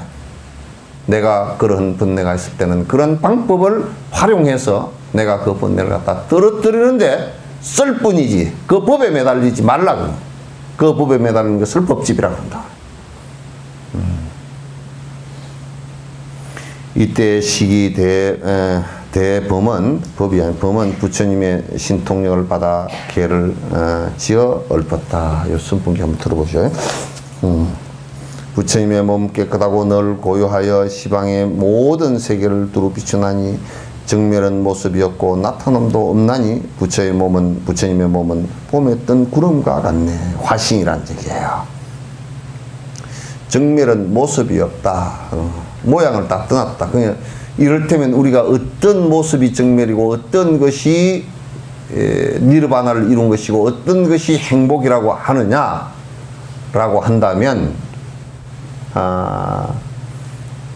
내가 그런 번뇌가 있을 때는 그런 방법을 활용해서 내가 그 번뇌를 갖다 떨어뜨리는데 쓸 뿐이지, 그 법에 매달리지 말라고. 그 법에 매달리는 것을 법집이라고 한다. 이때 시기 대범은, 법이 아닌 범은 부처님의 신통력을 받아 계를 지어 읊었다. 이 선풍기 한번 들어보시죠. 부처님의 몸 깨끗하고 늘 고요하여 시방의 모든 세계를 두루 비추나니 정멸은 모습이었고 나타남도 없나니 부처님의 몸은 봄에 뜬 구름과 같네. 화신이란 얘기예요. 정멸은 모습이 없다. 모양을 다 떠났다. 그냥 이를테면 우리가 어떤 모습이 정멸이고 어떤 것이 니르바나를 이룬 것이고 어떤 것이 행복이라고 하느냐라고 한다면,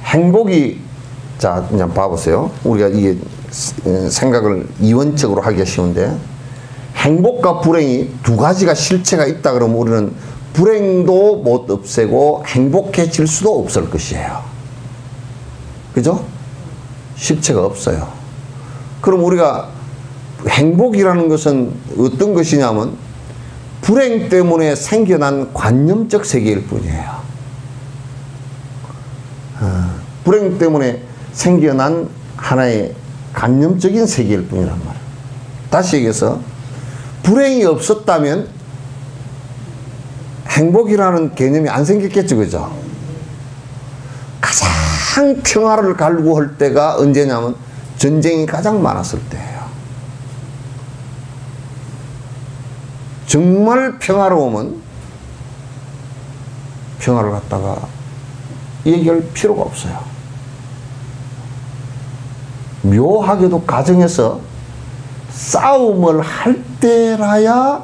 행복이, 자, 그냥 봐보세요. 우리가 이게 생각을 이원적으로 하기가 쉬운데, 행복과 불행이 두 가지가 실체가 있다 그러면 우리는 불행도 못 없애고 행복해질 수도 없을 것이에요. 그죠? 실체가 없어요. 그럼 우리가 행복이라는 것은 어떤 것이냐면 불행 때문에 생겨난 관념적 세계일 뿐이에요. 불행 때문에 생겨난 하나의 관념적인 세계일 뿐이란 말이에요. 다시 얘기해서 불행이 없었다면 행복이라는 개념이 안 생겼겠죠, 그죠? 가장 평화를 갈구할 때가 언제냐면 전쟁이 가장 많았을 때예요. 정말 평화로우면 평화를 갖다가 얘기할 필요가 없어요. 묘하게도 가정에서 싸움을 할 때라야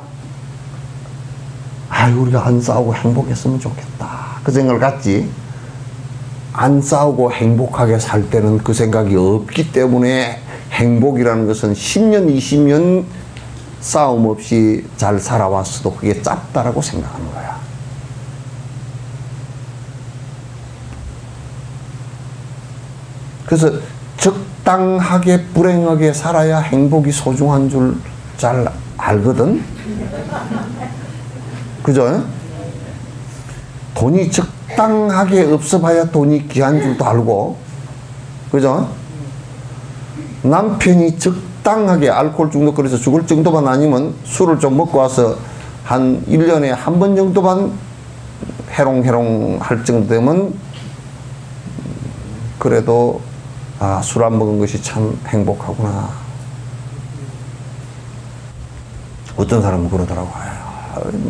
우리가 안 싸우고 행복했으면 좋겠다 그 생각을 갖지, 안 싸우고 행복하게 살 때는 그 생각이 없기 때문에 행복이라는 것은 10년 20년 싸움 없이 잘 살아왔어도 그게 짧다라고 생각하는 거야. 그래서 적당하게 불행하게 살아야 행복이 소중한 줄 잘 알거든. 그죠? 돈이 적당하게 없어 봐야 돈이 귀한 줄도 알고, 그죠? 남편이 적당하게 알코올 중독거려서 죽을 정도만 아니면 술을 좀 먹고 와서 한 1년에 한 번 정도만 해롱해롱 할 정도 되면 그래도 술 안 먹은 것이 참 행복하구나. 어떤 사람은 그러더라고.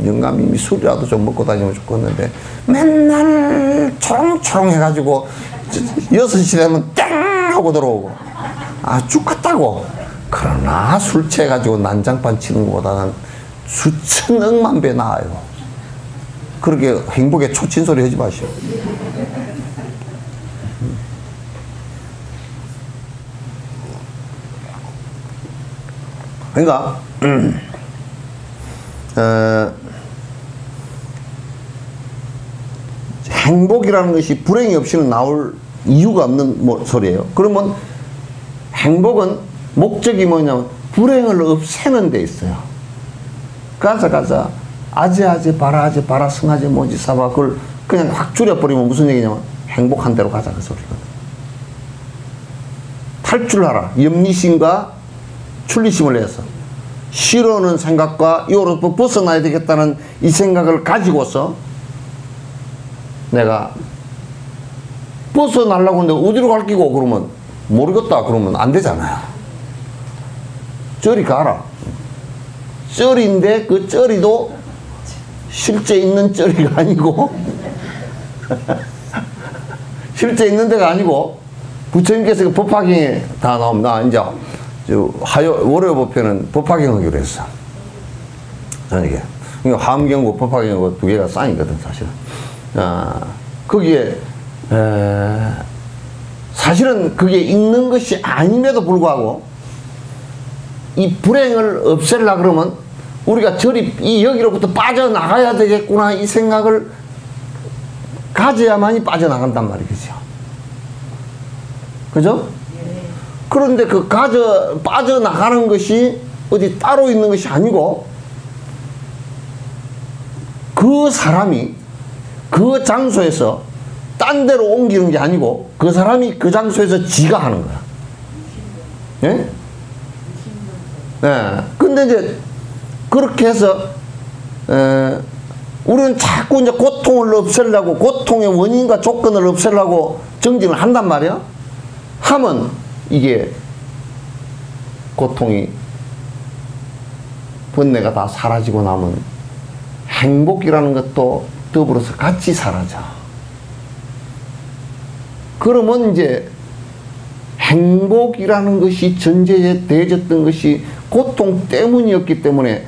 영감님이 술이라도 좀 먹고 다니면 좋겠는데 맨날 초롱초롱 해가지고 6시 되면 땡 하고 들어오고 죽겠다고. 그러나 술 취해가지고 난장판 치는 것보다는 수천억만 배 나아요. 그렇게 행복에 초친소리 하지 마시오. 그러니까 행복이라는 것이 불행이 없이는 나올 이유가 없는 소리예요. 그러면 행복은 목적이 뭐냐면 불행을 없애는 데 있어요. 가자 아재 바라아재 바라 승아재 뭐지 사바 그걸 그냥 확 줄여버리면 무슨 얘기냐면 행복한 대로 가자 그 소리거든. 탈출하라. 염리심과 출리심을 해서 싫어하는 생각과 이거로부터 벗어나야 되겠다는 이 생각을 가지고서 내가 벗어나려고 하는데 어디로 갈 끼고 그러면 모르겠다 그러면 안 되잖아요. 저리 가라. 쩌리인데 그 쩌리도 실제 있는 쩌리가 아니고 실제 있는 데가 아니고 부처님께서 그 법화경에 다 나옵니다. 이제 월요법회는 법화경하기로 했어. 저녁에. 그러니까 화엄경고 법화경고 두 개가 쌍이거든 사실은. 거기에 사실은 그게 있는 것이 아님에도 불구하고 이 불행을 없애려고 그러면 우리가 이 여기로부터 빠져나가야 되겠구나 이 생각을 가져야만이 빠져나간단 말이죠. 그죠? 그런데 그 빠져나가는 것이 어디 따로 있는 것이 아니고 그 사람이 그 장소에서 딴 데로 옮기는 게 아니고 그 사람이 그 장소에서 지가 하는 거야. 예? 예. 근데 이제 그렇게 해서 우리는 자꾸 이제 고통을 없애려고 고통의 원인과 조건을 없애려고 정진을 한단 말이야. 하면 이게 고통이 번뇌가 다 사라지고 나면 행복이라는 것도 더불어서 같이 사라져. 그러면 이제 행복이라는 것이 전제에 대해졌던 것이 고통 때문이었기 때문에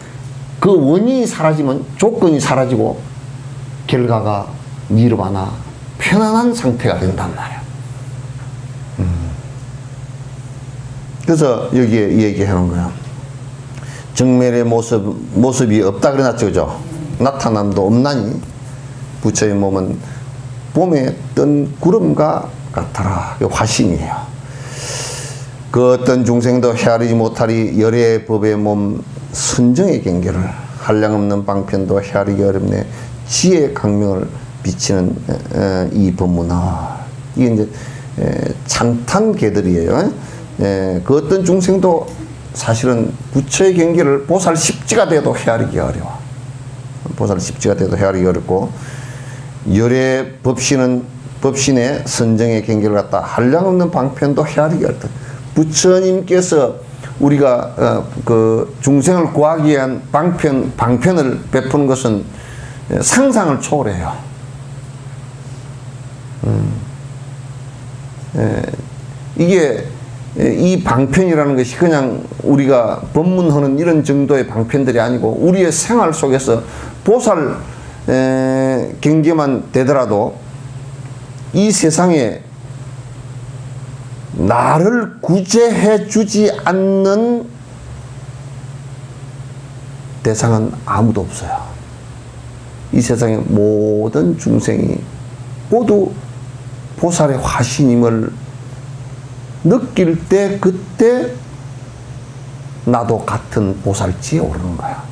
그 원인이 사라지면 조건이 사라지고 결과가 니르바나 편안한 상태가 된단 말이야. 그래서 여기에 얘기해 놓은 거야. 정멸의 모습이 없다 그래놨죠. 그죠? 나타남도 없나니 부처의 몸은 봄에 뜬 구름과 같아라. 화신이에요. 그 어떤 중생도 헤아리지 못하리 열의 법의 몸 선정의 경계를 한량없는 방편도 헤아리기 어렵네. 지혜의 강명을 비치는 이 법문아. 이게 이제 찬탄계들이에요. 그 어떤 중생도 사실은 부처의 경계를 보살 십지가 돼도 헤아리기 어려워. 보살 십지가 돼도 헤아리기 어렵고, 열애 법신의 선정의 경계를 갖다 한량없는 방편도 헤아리기 어렵다. 부처님께서 우리가 그 중생을 구하기 위한 방편을 베푸는 것은 상상을 초월해요. 이게 이 방편이라는 것이 그냥 우리가 법문하는 이런 정도의 방편들이 아니고 우리의 생활 속에서 보살 경계만 되더라도 이 세상에 나를 구제해 주지 않는 대상은 아무도 없어요. 이 세상의 모든 중생이 모두 보살의 화신임을 느낄 때 그때 나도 같은 보살지에 오르는 거야.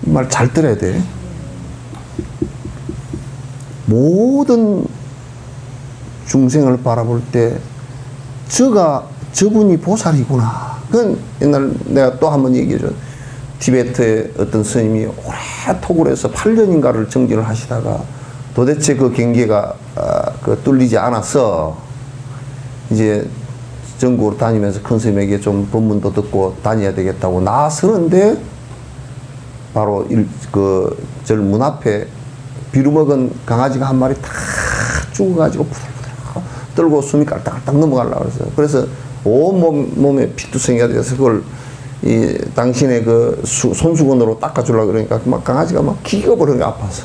이 말 잘 들어야 돼. 모든 중생을 바라볼 때 저분이 보살이구나. 그건 옛날 내가 또 한 번 얘기해줘. 티베트의 어떤 스님이 오래토록 해서 8년인가를 정진을 하시다가 도대체 그 경계가 뚫리지 않아서 이제 전국으로 다니면서 큰 스님에게 좀 법문도 듣고 다녀야 되겠다고 나서는데 바로 절 문 앞에 비루먹은 강아지가 한 마리 다 죽어가지고 부들부들 떨고 숨이 깔딱깔딱 넘어가려고 그랬어요. 그래서 온 몸에 피투성이가 돼서 그걸 당신의 그 손수건으로 닦아주려고 그러니까 막 강아지가 막 기겁을 하는 게 아파서.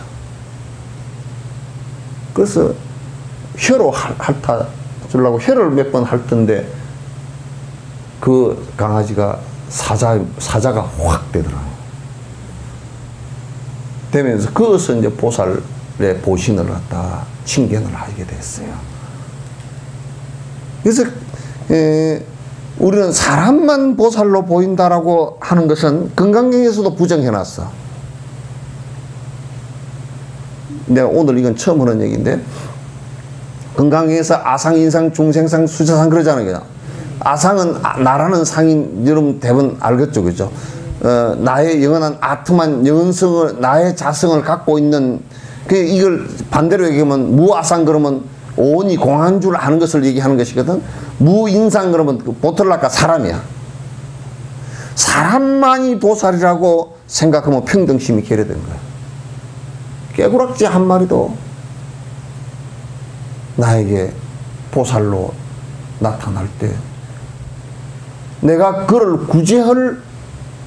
그래서 혀로 핥아 주려고 혀를 몇 번 핥던데 그 강아지가 사자가 확 되더라고요. 되면서 그것은 이제 보살의 보신을 갖다 칭견을 하게 됐어요. 그래서 우리는 사람만 보살로 보인다라고 하는 것은 금강경에서도 부정해놨어. 내가 오늘 이건 처음 하는 얘기인데 금강경에서 아상, 인상, 중생상, 수자상 그러잖아요. 아상은 나라는 상인 여러분 대부분 알겠죠, 그죠? 나의 영원한 아트만 영원성을 나의 자성을 갖고 있는 이걸 반대로 얘기하면 무아상 그러면 온이 공한 줄 아는 것을 얘기하는 것이거든. 무인상 그러면 보틀라까 사람이야. 사람만이 보살이라고 생각하면 평등심이 결여된 거야. 깨구락지 한 마리도 나에게 보살로 나타날 때 내가 그를 구제할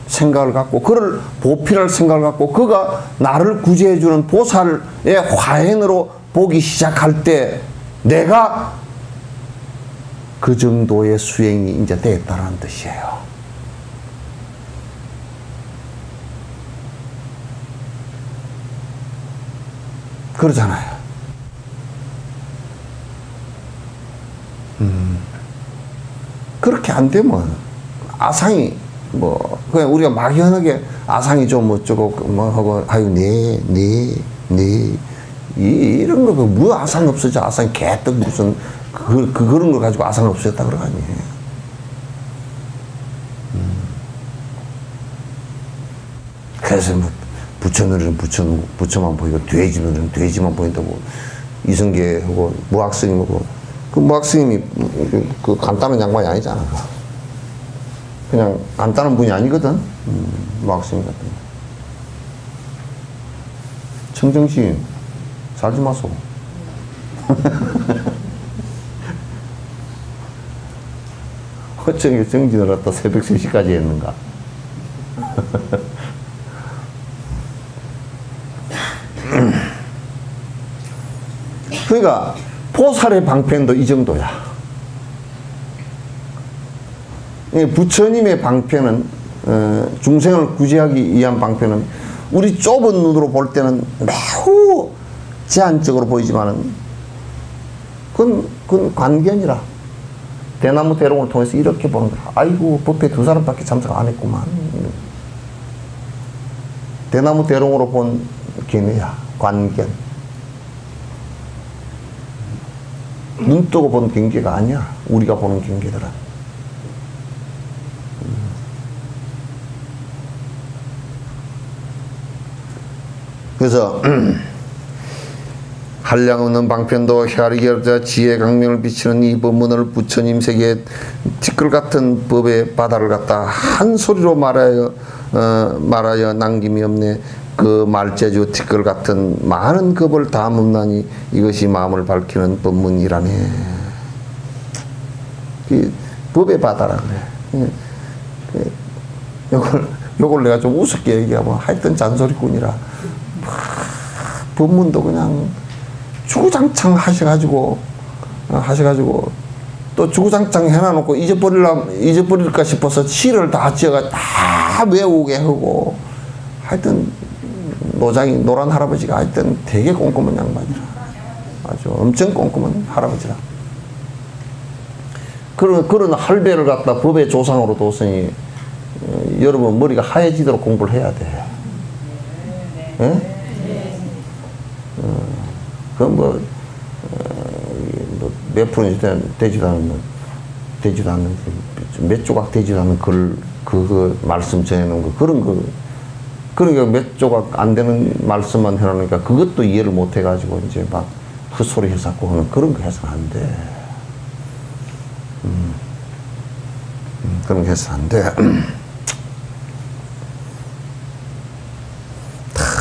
생각을 갖고 그를 보필할 생각을 갖고 그가 나를 구제해주는 보살의 화hen으로 보기 시작할 때 내가 그 정도의 수행이 이제 됐다는 뜻이에요. 그러잖아요. 그렇게 안 되면 아상이 그냥 우리가 막연하게 아상이 좀 어쩌고 하고 아유 이런 거 뭐 아상 없어져. 아상 개떡 무슨 그런 걸 가지고 아상을 없애졌다 그러가니. 그래서 뭐 부처들은 부처만 보이고 돼지들은 돼지만 보인다고 이성계하고 무학스님하고 그 무학스님이 그 간단한 양반이 아니잖아. 그냥 간단한 분이 아니거든. 무학스님 같은 거. 청정신 살지 마소. 어쩌게 정진을 갖다 새벽 3시까지 했는가. 그러니까 보살의 방편도 이 정도야. 부처님의 방편은 중생을 구제하기 위한 방편은 우리 좁은 눈으로 볼 때는 매우 제한적으로 보이지만은 그건 관견이라. 대나무 대롱을 통해서 이렇게 보는 거야. 아이고 법회 2사람밖에 참석 안 했구만. 대나무 대롱으로 본 견해야. 관견. 눈 뜨고 본 경계가 아니야. 우리가 보는 경계들은. 그래서 한량없는 방편도 헤아리게 하자 지혜 강명을 비치는 이 법문을 부처님 세계에 티끌 같은 법의 바다를 갖다 한 소리로 말하여 남김이 없네. 그 말재주 티끌 같은 많은 겁을 다 묻나니 이것이 마음을 밝히는 법문이라네. 이 법의 바다라 그래. 요걸 내가 좀 우습게 얘기하면 하여튼 잔소리꾼이라. 법문도 그냥 주구장창 하셔가지고 또 주구장창 해놔놓고 잊어버릴까 싶어서 시를 다 지어가 다 외우게 하고 하여튼 노란 할아버지가 하여튼 되게 꼼꼼한 양반이라. 아주 엄청 꼼꼼한 할아버지라. 그런 할배를 갖다 법의 조상으로 뒀으니 여러분 머리가 하얘지도록 공부를 해야 돼. 예? 그럼 몇 프로 되지도 않는 몇 조각 되지도 않는 그 말씀 전해놓은 거 그런 거 그러니까 몇 조각 안 되는 말씀만 해놓으니까 그것도 이해를 못 해가지고 이제 막 헛소리 해서 하는 그런 거 해서는 안 돼. 그런 거 해서는 안 돼.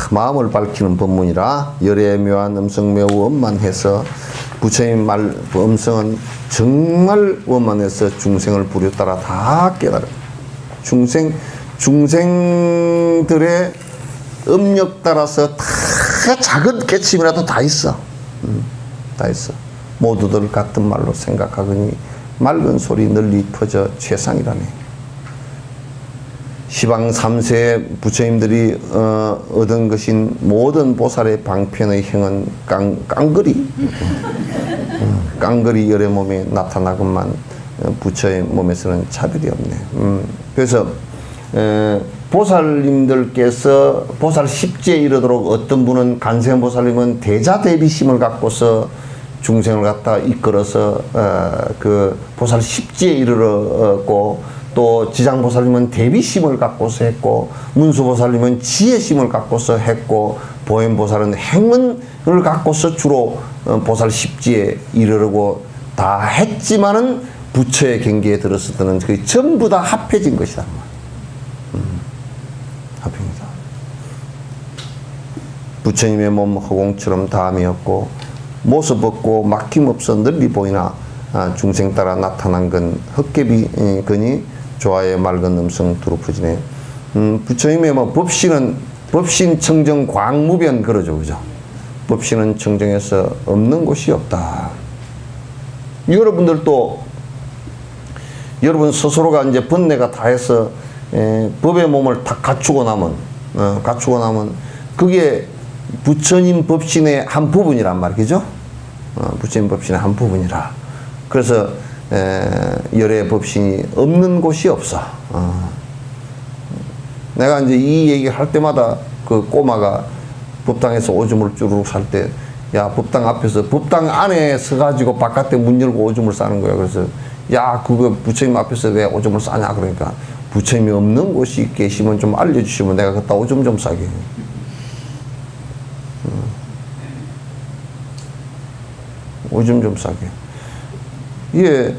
마음을 밝히는 법문이라 열의 묘한 음성 매우 원만해서 부처님 말 음성은 정말 원만해서 중생을 부류 따라 다 깨달아. 중생들의 음력 따라서 다 작은 깨침이라도 다 있어. 다 있어. 모두들 같은 말로 생각하거니 맑은 소리 널리 퍼져 최상이라네. 시방 3세에 부처님들이 얻은 것인 모든 보살의 방편의 행은 깡그리 열의 몸에 나타나건만 부처의 몸에서는 차별이 없네. 그래서 보살님들께서 보살 10제에 이르도록 어떤 분은 간세음보살님은 대자대비심을 갖고서 중생을 갖다 이끌어서 그 보살 10제에 이르렀고 또 지장보살님은 대비심을 갖고서 했고 문수보살님은 지혜심을 갖고서 했고 보현보살은 행운을 갖고서 주로 보살 10지에 이르르고 다 했지만은 부처의 경계에 들었을 때는 그게 전부 다 합해진 것이다. 합입니다. 부처님의 몸 허공처럼 다함이었고 모습 없고 막힘없어 널리 보이나 중생 따라 나타난 건 헛개비 거니 조화의 맑은 음성 두루 퍼지네. 부처님의 뭐 법신 청정 광무변 그러죠, 그죠? 법신은 청정해서 없는 곳이 없다. 여러분들도 여러분 스스로가 이제 번뇌가 다 해서 법의 몸을 다 갖추고 나면 그게 부처님 법신의 한 부분이란 말이죠. 부처님 법신의 한 부분이라. 그래서 열의 법신이 없는 곳이 없어. 내가 이제 이 얘기 할 때마다 그 꼬마가 법당에서 오줌을 쭈르륵 살 때, 야, 법당 앞에서, 법당 안에 서가지고 바깥에 문 열고 오줌을 싸는 거야. 그래서, 야, 그거 부처님 앞에서 왜 오줌을 싸냐? 그러니까, 부처님이 없는 곳이 계시면 좀 알려주시면 내가 그따 오줌 좀 싸게. 오줌 좀 싸게. 이게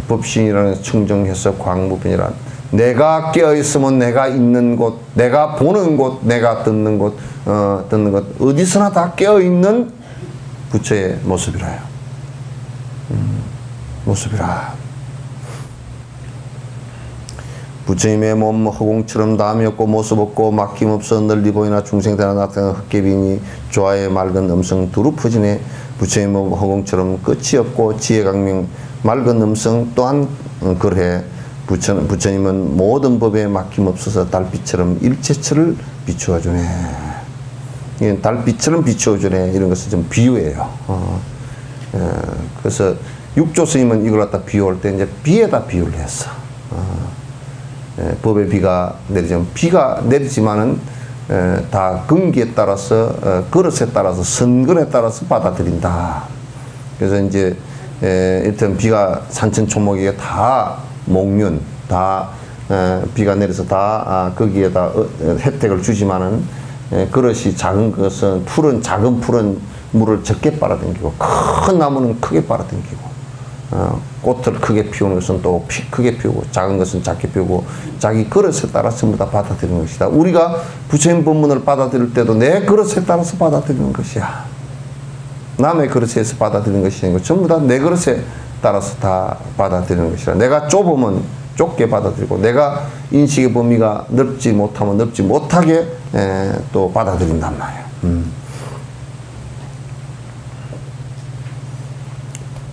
법신이라는 청정해서 광무변이란 내가 깨어있으면 내가 있는 곳, 내가 보는 곳, 내가 듣는 곳, 어디서나 다 깨어있는 부처의 모습이라요. 모습이라. 부처님의 몸 허공처럼 담이 없고 모습 없고 막힘없어 널리 보이나 중생대나 나타나는 헛개비니 조화의 맑은 음성 두루 퍼지네. 부처님 몸 허공처럼 끝이 없고 지혜강명 맑은 음성 또한 그러해. 부처님은 모든 법에 막힘없어서 달빛처럼 일체처를 비추어주네. 달빛처럼 비추어주네. 이런 것은 좀 비유예요. 그래서 육조 스님은 이걸 갖다 비유할 때 이제 비에다 비유를 했어. 법의 비가 내리지만 비가 내리지만은 다 근기에 따라서 그릇에 따라서 선근에 따라서 받아들인다. 그래서 이제 일단 비가 산천초목에 다 목련, 다 비가 내려서 다 거기에다 혜택을 주지만은 그릇이 작은 것은 작은 풀은 물을 적게 빨아당기고 큰 나무는 크게 빨아당기고 꽃을 크게 피우는 것은 또 크게 피우고 작은 것은 작게 피우고 자기 그릇에 따라서 전부 다 받아들이는 것이다. 우리가 부처님 법문을 받아들일 때도 내 그릇에 따라서 받아들이는 것이야. 남의 그릇에서 받아들이는 것이 아니고 전부 다 내 그릇에 따라서 다 받아들이는 것이라. 내가 좁으면 좁게 받아들이고 내가 인식의 범위가 넓지 못하면 넓지 못하게 또 받아들인단 말이야.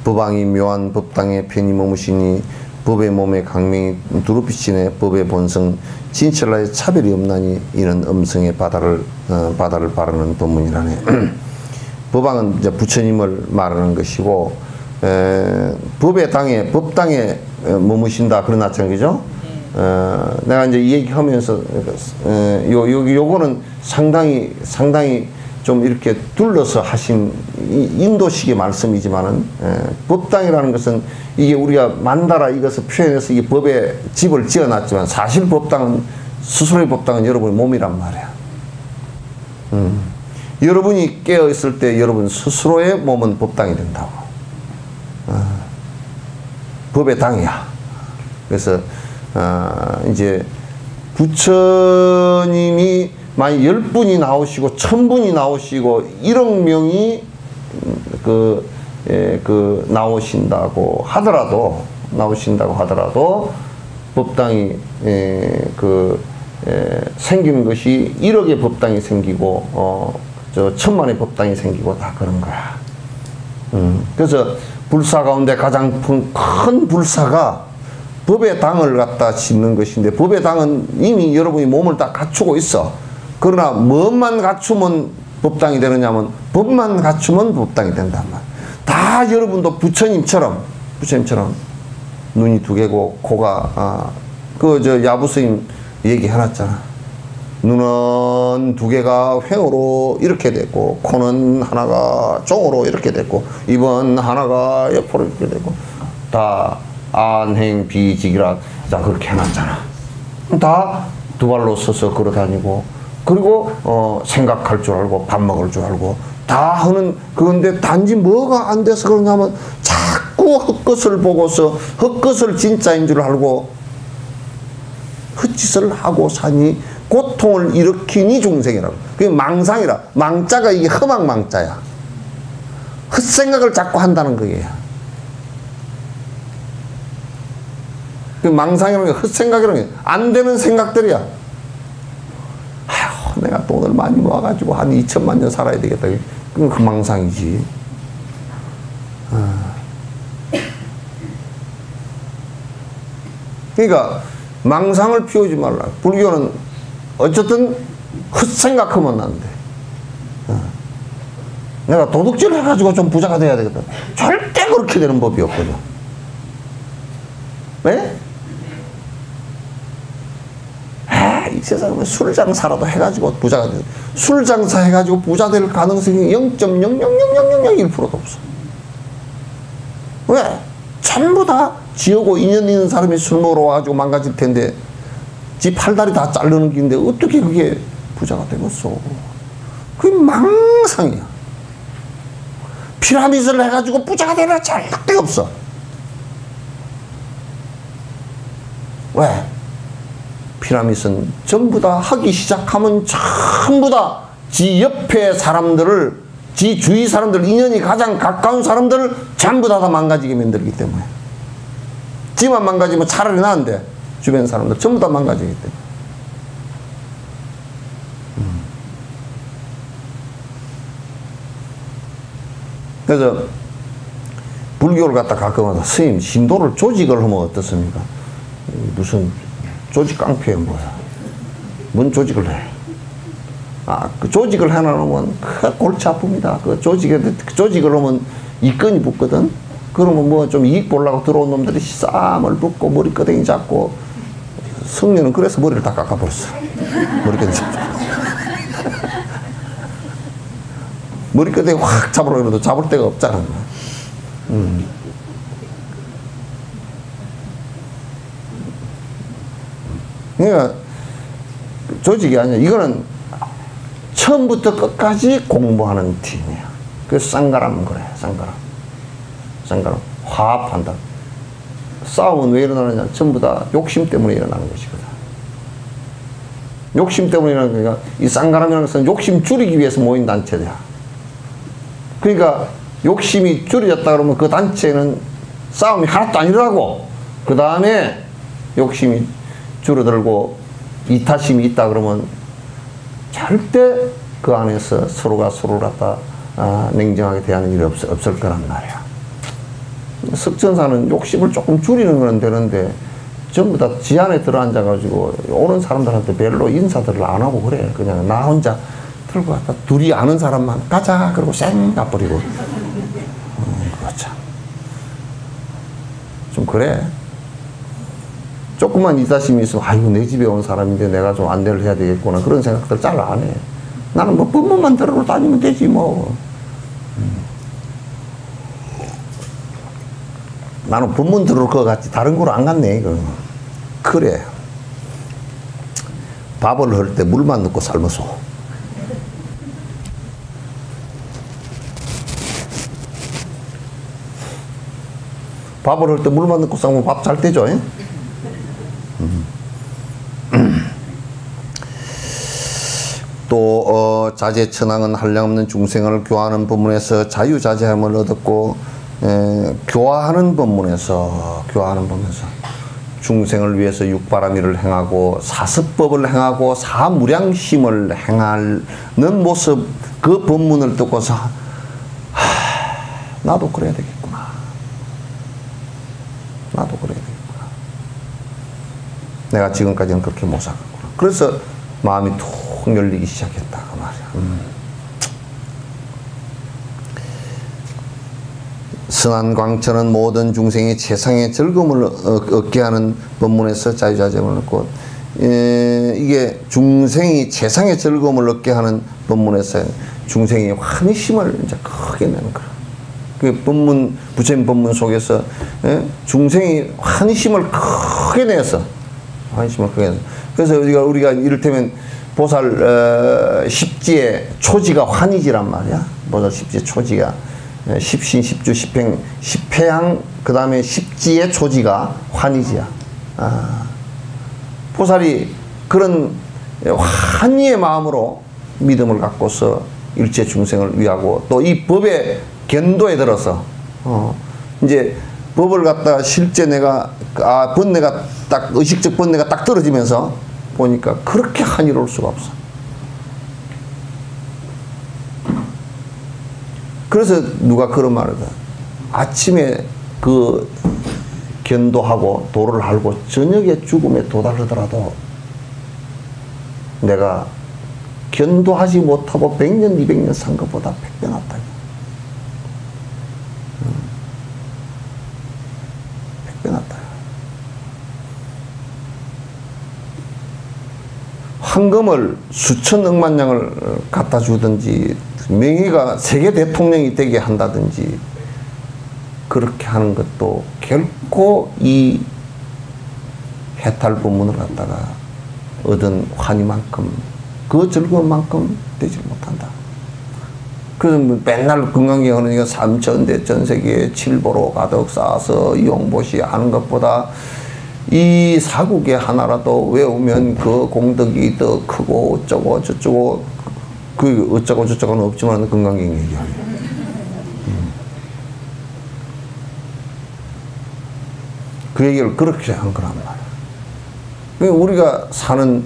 법왕이 묘한 법당에 편히 머무시니 법의 몸에 강명이 두루비치네 법의 본성 진철라의 차별이 없나니 이런 음성의 바다를 바라는 법문이라네. 법왕은 이제 부처님을 말하는 것이고 법의 당에 법당에 머무신다 그런 놨잖아요, 그죠? 내가 이제 이 얘기하면서 요거는 상당히 좀 이렇게 둘러서 하신 인도식의 말씀이지만은 법당이라는 것은 이게 우리가 만다라 이것을 표현해서 이게 법에 집을 지어놨지만 사실 법당은 스스로의 법당은 여러분의 몸이란 말이야. 여러분이 깨어있을 때 여러분 스스로의 몸은 법당이 된다고. 법의 당이야. 그래서 이제 부처님이 만약 10분이 나오시고 1000분이 나오시고 1억 명이 나오신다고 하더라도 법당이 생기는 것이 1억의 법당이 생기고 1000만의 법당이 생기고 다 그런 거야. 그래서 불사 가운데 가장 큰 불사가 법의 당을 갖다 짓는 것인데 법의 당은 이미 여러분이 몸을 다 갖추고 있어. 그러나 뭐만 갖추면 법당이 되느냐면 법만 갖추면 법당이 된단 말이야. 다 여러분도 부처님처럼 눈이 2개고 코가 야부스님 얘기해놨잖아. 눈은 2개가 횡으로 이렇게 됐고 코는 하나가 종으로 이렇게 됐고 입은 하나가 옆으로 이렇게 됐고 다 안행비직이라 다 그렇게 해놨잖아. 다 2발로 서서 걸어다니고 그리고 생각할 줄 알고 밥 먹을 줄 알고 다 하는 그건데 단지 뭐가 안 돼서 그러냐면 자꾸 헛것을 보고서 헛것을 진짜인 줄 알고 헛짓을 하고 사니 고통을 일으키니 중생이라고. 그게 망상이라. 망자가 이게 험한 망자야. 헛생각을 자꾸 한다는 거예요. 그 망상이라는 게 헛생각이라는 게 안 되는 생각들이야. 아휴, 내가 돈을 많이 모아가지고 한 2000만 년 살아야 되겠다. 그건 그 망상이지. 그러니까 망상을 피우지 말라. 불교는 어쨌든 헛생각하면 안 돼. 내가 도둑질 해가지고 좀 부자가 돼야 되겠다. 절대 그렇게 되는 법이 없거든. 왜? 이 세상에 술장사라도 해가지고 부자가 돼. 술장사 해가지고 부자 될 가능성이 0.0000001%도 없어. 왜? 전부 다 지하고 인연 있는 사람이 술 먹으러 와가지고 망가질 텐데 지 팔다리 다 자르는 길인데 어떻게 그게 부자가 되겠어. 그게 망상이야. 피라미드를 해가지고 부자가 되는 절대 없어. 왜? 피라미드는 전부 다 하기 시작하면 전부 다 지 옆에 사람들을 지 주위 사람들 인연이 가장 가까운 사람들을 전부 다 망가지게 만들기 때문에 지만 망가지면 차라리 나은데 주변 사람들 전부 다 망가지기 때문에 그래서 불교를 갖다 가끔마다 스님 신도를 조직을 하면 어떻습니까? 무슨 조직 깡패야 뭐야. 뭔 조직을 해. 그 조직을 해놓으면 골치 아픕니다. 그 조직을 하면 이건이 붙거든. 그러면 뭐 좀 이익 보려고 들어온 놈들이 쌈을 붓고 머리끄댕이 잡고 성녀는 그래서 머리를 다 깎아버렸어. 머리끄댕이 잡고. 머리끄댕이 확 잡으려고 해도 잡을 데가 없잖아. 그러니까 조직이 아니야. 이거는 처음부터 끝까지 공부하는 팀이야. 그래서 쌍가람 그래. 쌍가람 화합한다. 싸움은 왜 일어나느냐? 전부 다 욕심 때문에 일어나는 것이거든. 욕심 때문에 일어나는 거니까 이 쌍가람이라는 것은 욕심 줄이기 위해서 모인 단체야. 그러니까 욕심이 줄여졌다 그러면 그 단체는 싸움이 하나도 안 일어나고, 그 다음에 욕심이 줄어들고 이타심이 있다 그러면 절대 그 안에서 서로가 서로를 갖다 냉정하게 대하는 일이 없을 거란 말이야. 석천사는 욕심을 조금 줄이는 건 되는데 전부 다 지 안에 들어앉아가지고 오는 사람들한테 별로 인사들을 안 하고 그래. 그냥 나 혼자 들고 갔다 둘이 아는 사람만 가자 그러고 쌩 가버리고. 그렇죠. 좀 그래. 조금만 이타심이 있으면 아이고 내 집에 온 사람인데 내가 좀 안내를 해야 되겠구나 그런 생각들 잘 안 해. 나는 뭐 법문만 들으러 다니면 되지 뭐. 나는 법문 들을 것 같지 다른 거로 안 갔네 이거. 그래. 밥을 할 때 물만 넣고 삶았어. 밥을 할 때 물만 넣고 삶으면 밥 잘 되죠. 또 자제천왕은 한량없는 중생을 교화하는 법문에서 자유자재함을 얻었고, 교화하는 법문에서 중생을 위해서 육바라밀을 행하고 사습법을 행하고 사무량심을 행하는 모습, 그 법문을 듣고서 나도 그래야 되겠구나. 나도 그래야 되겠구나. 내가 지금까지는 그렇게 못 살았구나. 그래서 마음이 툭 열리기 시작했다 그 말이야. 선한광천은 모든 중생이 최상의 즐거움을 얻게 하는 법문에서 자유자재함을 얻고, 이게 중생이 최상의 즐거움을 얻게 하는 법문에서 중생이 환희심을 이제 크게 내는 거야. 그 법문, 부처님 법문 속에서 중생이 환희심을 크게 내서, 환희심을 크게 내서. 그래서 우리가 이를테면 보살 십지의 초지가 환희지란 말이야. 보살 십지의 초지가 십신, 십주, 십행, 십회양, 그 다음에 십지의 초지가 환희지야. 보살이 그런 환희의 마음으로 믿음을 갖고서 일체 중생을 위하고 또 이 법의 견도에 들어서 이제 법을 갖다가 실제 내가 번뇌가 딱 의식적 번뇌가 딱 떨어지면서 보니까 그렇게 한이로울 수가 없어. 그래서 누가 그런 말을 해. 아침에 그 견도하고 도를 알고 저녁에 죽음에 도달하더라도 내가 견도하지 못하고 100년, 200년 산 것보다 100배 낫다. 100배 낫다. 황금을 수천 억만 양을 갖다 주든지 명의가 세계 대통령이 되게 한다든지 그렇게 하는 것도 결코 이 해탈 법문을 갖다가 얻은 환희만큼 그 즐거움만큼 되지 못한다. 그래서 맨날 건강경 하는 3천대 전세계에 칠보로 가득 쌓아서 이용보시 하는 것보다 이 사국의 하나라도 외우면 그 공덕이 더 크고 어쩌고 저쩌고 그 어쩌고 저쩌고는 없지만 건강경 얘기하네. 그 얘기를 그렇게 한 거란 말이야. 우리가 사는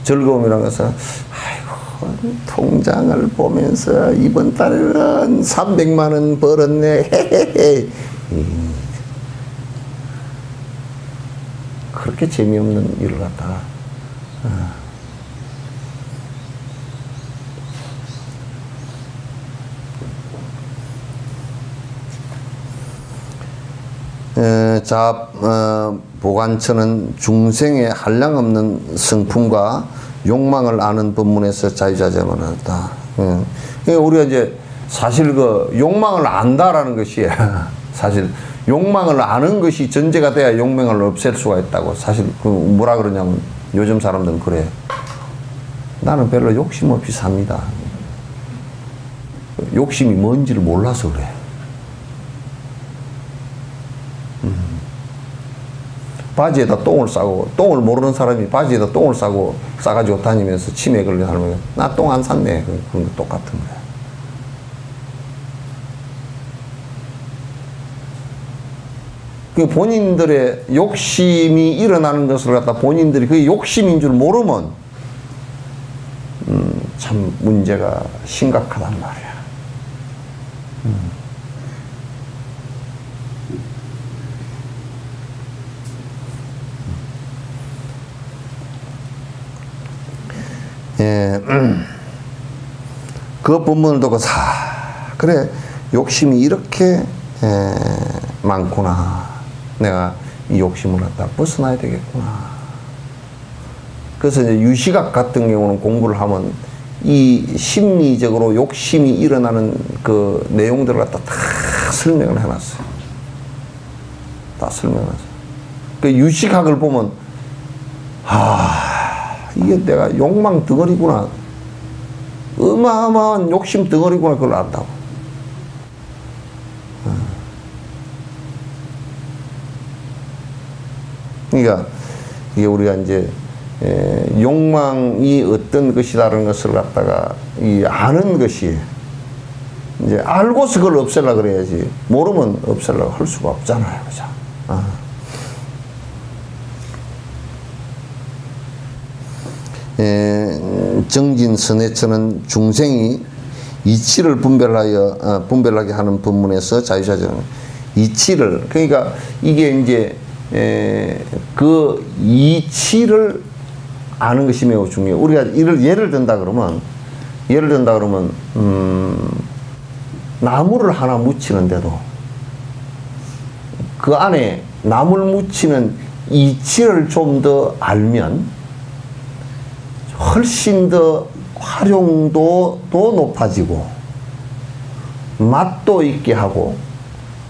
즐거움이라는 것은 아이고 통장을 보면서 이번 달에는 300만 원 벌었네. 헤헤헤. 그렇게 재미없는 일을 갖다가 보관처는 중생의 한량없는 성품과 욕망을 아는 법문에서 자유자재함을 얻었다. 우리가 이제 사실 그 욕망을 안다라는 것이 사실 욕망을 아는 것이 전제가 돼야 욕망을 없앨 수가 있다고. 사실 그 뭐라 그러냐면 요즘 사람들은 그래. 나는 별로 욕심 없이 삽니다. 욕심이 뭔지를 몰라서 그래. 바지에다 똥을 싸고, 똥을 모르는 사람이 바지에다 똥을 싸가지고 다니면서 치매 걸린 사람이 나 똥 안 샀네. 그런 거 똑같은 거야. 그 본인들의 욕심이 일어나는 것을 갖다 본인들이 그게 욕심인 줄 모르면 참 문제가 심각하단 말이야. 예, 그 본문을 두고 그래 욕심이 이렇게 많구나. 내가 이 욕심을 갖다 벗어나야 되겠구나. 그래서 이제 유시각 같은 경우는 공부를 하면 이 심리적으로 욕심이 일어나는 그 내용들을 갖다 다 설명을 해놨어요. 다 설명해놨어요. 그 유시각을 보면 이게 내가 욕망 덩어리구나. 어마어마한 욕심 덩어리구나. 그걸 안다고. 그러니까 이게 우리가 이제 욕망이 어떤 것이다라는 것을 갖다가 아는 것이 이제 알고서 그걸 없애려고 그래야지 모르면 없애려고 할 수가 없잖아요. 그죠? 정진선해처는 중생이 이치를 분별하게 하는 본문에서 자유자정 이치를 그러니까 이게 이제 그 이치를 아는 것이 매우 중요해요. 우리가 예를 든다 그러면 나무를 하나 묻히는데도 그 안에 나무를 묻히는 이치를 좀 더 알면 훨씬 더 활용도도 높아지고 맛도 있게 하고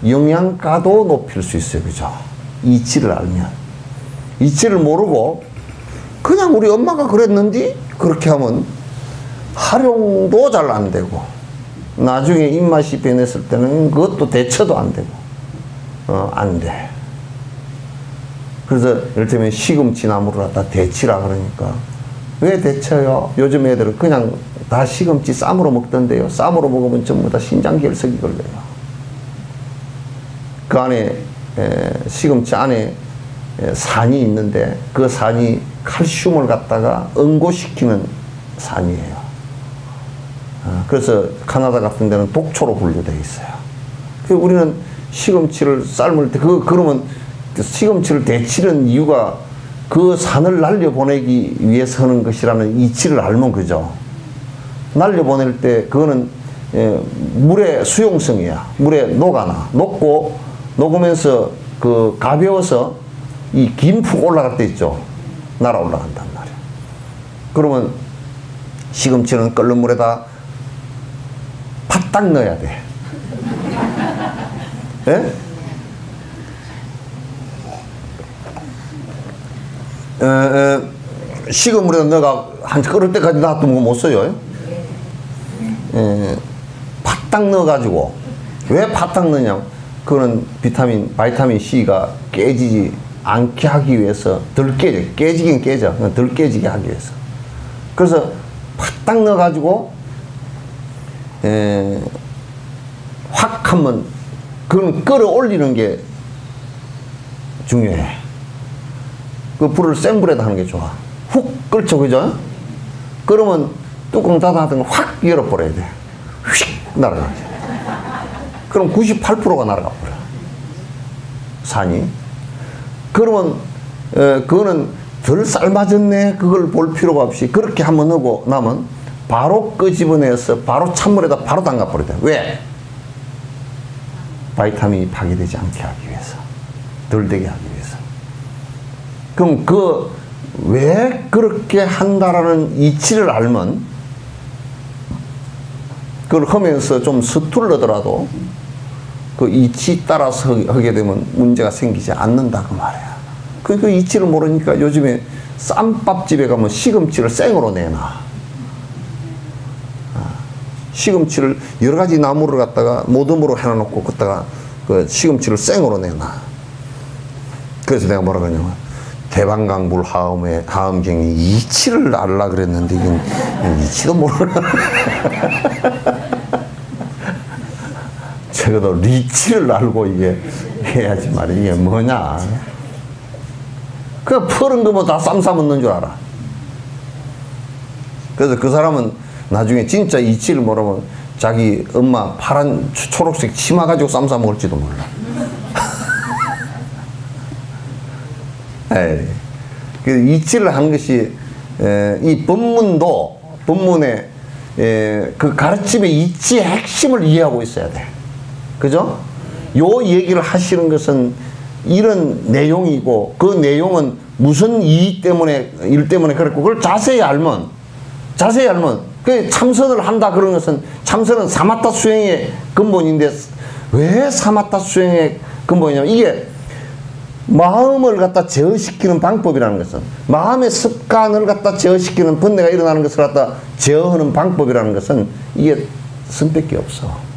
영양가도 높일 수 있어요. 그죠? 이치를 알면. 이치를 모르고 그냥 우리 엄마가 그랬는지 그렇게 하면 활용도 잘 안 되고 나중에 입맛이 변했을 때는 그것도 대처도 안 되고 안 돼. 그래서 이를테면 시금치 나무를 갖다 데치라 그러니까 왜 데쳐요? 요즘 애들은 그냥 다 시금치 쌈으로 먹던데요. 쌈으로 먹으면 전부 다 신장결석이 걸려요. 그 안에 시금치 안에 산이 있는데 그 산이 칼슘을 갖다가 응고시키는 산이에요. 그래서 카나다 같은 데는 독초로 분류되어 있어요. 우리는 시금치를 삶을 때 그러면 시금치를 데치는 이유가 그 산을 날려보내기 위해서 하는 것이라는 이치를 알면 그죠. 날려보낼 때 그거는 물의 수용성이야. 물에 녹으면서 그 가벼워서 이 김푹 올라갈 때 있죠. 날아 올라간단 말이야. 그러면 시금치는 끓는 물에다 팍딱 넣어야 돼. 예? 식은 물에다 넣어가 한 끓을 때까지 놔두면 못 써요. 팍딱 넣어가지고 왜 팍딱 넣냐면 그거는 바이타민 C가 깨지지 않게 하기 위해서 덜 깨지긴 깨져. 덜 깨지게 하기 위해서. 그래서 팍딱 넣어가지고 확 하면 그건 끌어올리는 게 중요해. 그 불을 센 불에다 하는 게 좋아. 훅 끓죠, 그죠? 그러면 뚜껑 닫아둔 확 열어버려야 돼. 휙 날아가지. 그럼 98%가 날아가 버려. 산이. 그러면 그거는 덜 삶아졌네. 그걸 볼 필요가 없이 그렇게 한번 하고 나면 바로 끄집어내서 바로 찬물에다 바로 담가버려야 돼. 왜? 바이타민이 파괴되지 않게 하기 위해서. 덜 되게 하기 위해서. 그럼 왜 그렇게 한다라는 이치를 알면 그걸 하면서 좀 서툴러더라도 그 이치 따라서 하게 되면 문제가 생기지 않는다 그 말이야. 그 이치를 모르니까 요즘에 쌈밥집에 가면 시금치를 생으로 내놔. 시금치를 여러 가지 나무를 갖다가 모듬으로 해놔놓고 그다가 그 시금치를 생으로 내놔. 그래서 내가 뭐라 그러냐면 대방강불 하음경이 이치를 알라 그랬는데 이건 이치도 모르나. 적어도 리치를 알고 이게 해야지 말이야. 이게 뭐냐. 그 푸른 거 뭐 다 쌈 싸먹는 줄 알아. 그래서 그 사람은 나중에 진짜 이치를 모르면 자기 엄마 파란 초록색 치마 가지고 쌈 싸먹을지도 몰라. 에이. 그 이치를 한 것이 이 법문의 그 가르침의 이치의 핵심을 이해하고 있어야 돼. 그죠? 요 얘기를 하시는 것은 이런 내용이고 그 내용은 무슨 일 때문에 그랬고 그걸 자세히 알면 그 참선을 한다 그런 것은 참선은 사마타 수행의 근본인데 왜 사마타 수행의 근본이냐면 이게 마음을 갖다 제어시키는 방법이라는 것은 마음의 습관을 갖다 제어시키는 번뇌가 일어나는 것을 갖다 제어하는 방법이라는 것은 이게 선밖에 없어.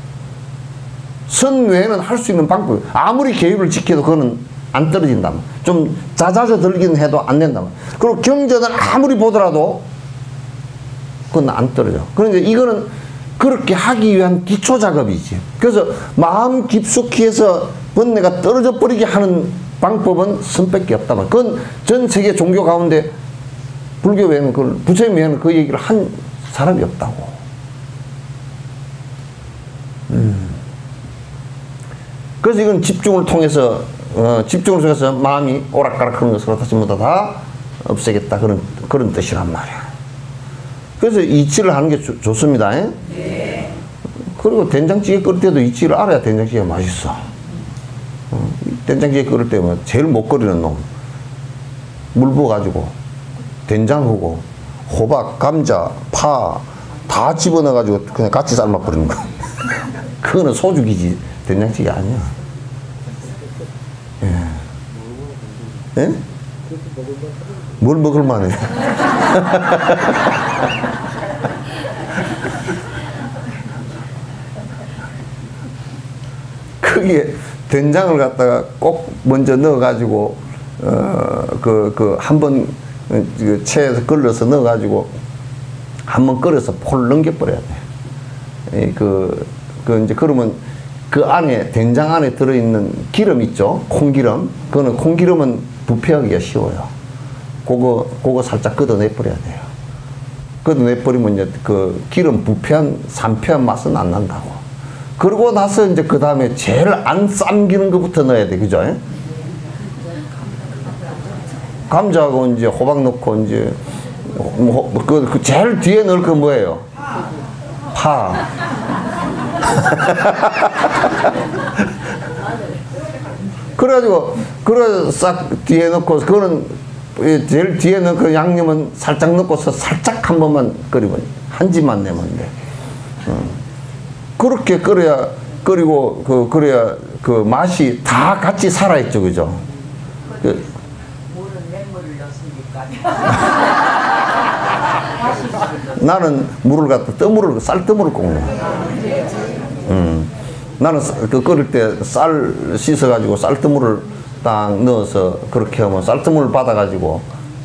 선 외에는 할 수 있는 방법이 아무리 계율을 지켜도 그거는 안 떨어진다. 좀 잦아져 들긴 해도 안 된다. 그리고 경전을 아무리 보더라도 그건 안 떨어져. 그런데 이거는 그렇게 하기 위한 기초 작업이지. 그래서 마음 깊숙이 해서 번뇌가 떨어져 버리게 하는 방법은 선밖에 없다. 그건 전 세계 종교 가운데 불교 외에는 부처님 외에는 그 얘기를 한 사람이 없다고. 그래서 이건 집중을 통해서 마음이 오락가락 하는 것으로 다시 모두 다 없애겠다. 그런 뜻이란 말이야. 그래서 이치를 하는 게 좋습니다. 네. 그리고 된장찌개 끓일 때도 이치를 알아야 된장찌개가 맛있어. 된장찌개 끓일 때 뭐 제일 못 끓이는 놈. 물 부어가지고, 된장하고, 호박, 감자, 파, 다 집어넣어가지고 그냥 같이 삶아버리는 거. 그거는 소죽이지. 된장찌개 아니야. 예. 예? 뭘 먹을만해? 거기에 된장을 갖다가 꼭 먼저 넣어가지고, 한번 체에서 걸러서 넣어가지고, 한번 끓여서 폴 넘겨버려야 돼. 이제 그러면 그 안에, 된장 안에 들어있는 기름 있죠? 콩기름. 그거는 콩기름은 부패하기가 쉬워요. 그거 살짝 걷어내버려야 돼요. 걷어내버리면 이제 그 기름 부패한, 산패한 맛은 안 난다고. 그러고 나서 이제 그 다음에 제일 안 삶기는 것부터 넣어야 돼. 그죠? 감자하고 이제 호박 넣고 이제, 그 제일 뒤에 넣을 거 뭐예요? 파. 그래가지고 싹 뒤에 넣고 그거는 제일 뒤에 넣은 그 양념은 살짝 넣고서 살짝 한 번만 끓이면 한 집만 내면 돼. 그렇게 그래야 그 맛이 다 같이 살아있죠. 그죠? 물은 맹물을 넣습니까? 나는 물을 갖다 쌀뜨물을 꼭 넣어. 나는 끓일 때 쌀 씻어가지고 쌀뜨물을 딱 넣어서 그렇게 하면 쌀뜨물을 받아가지고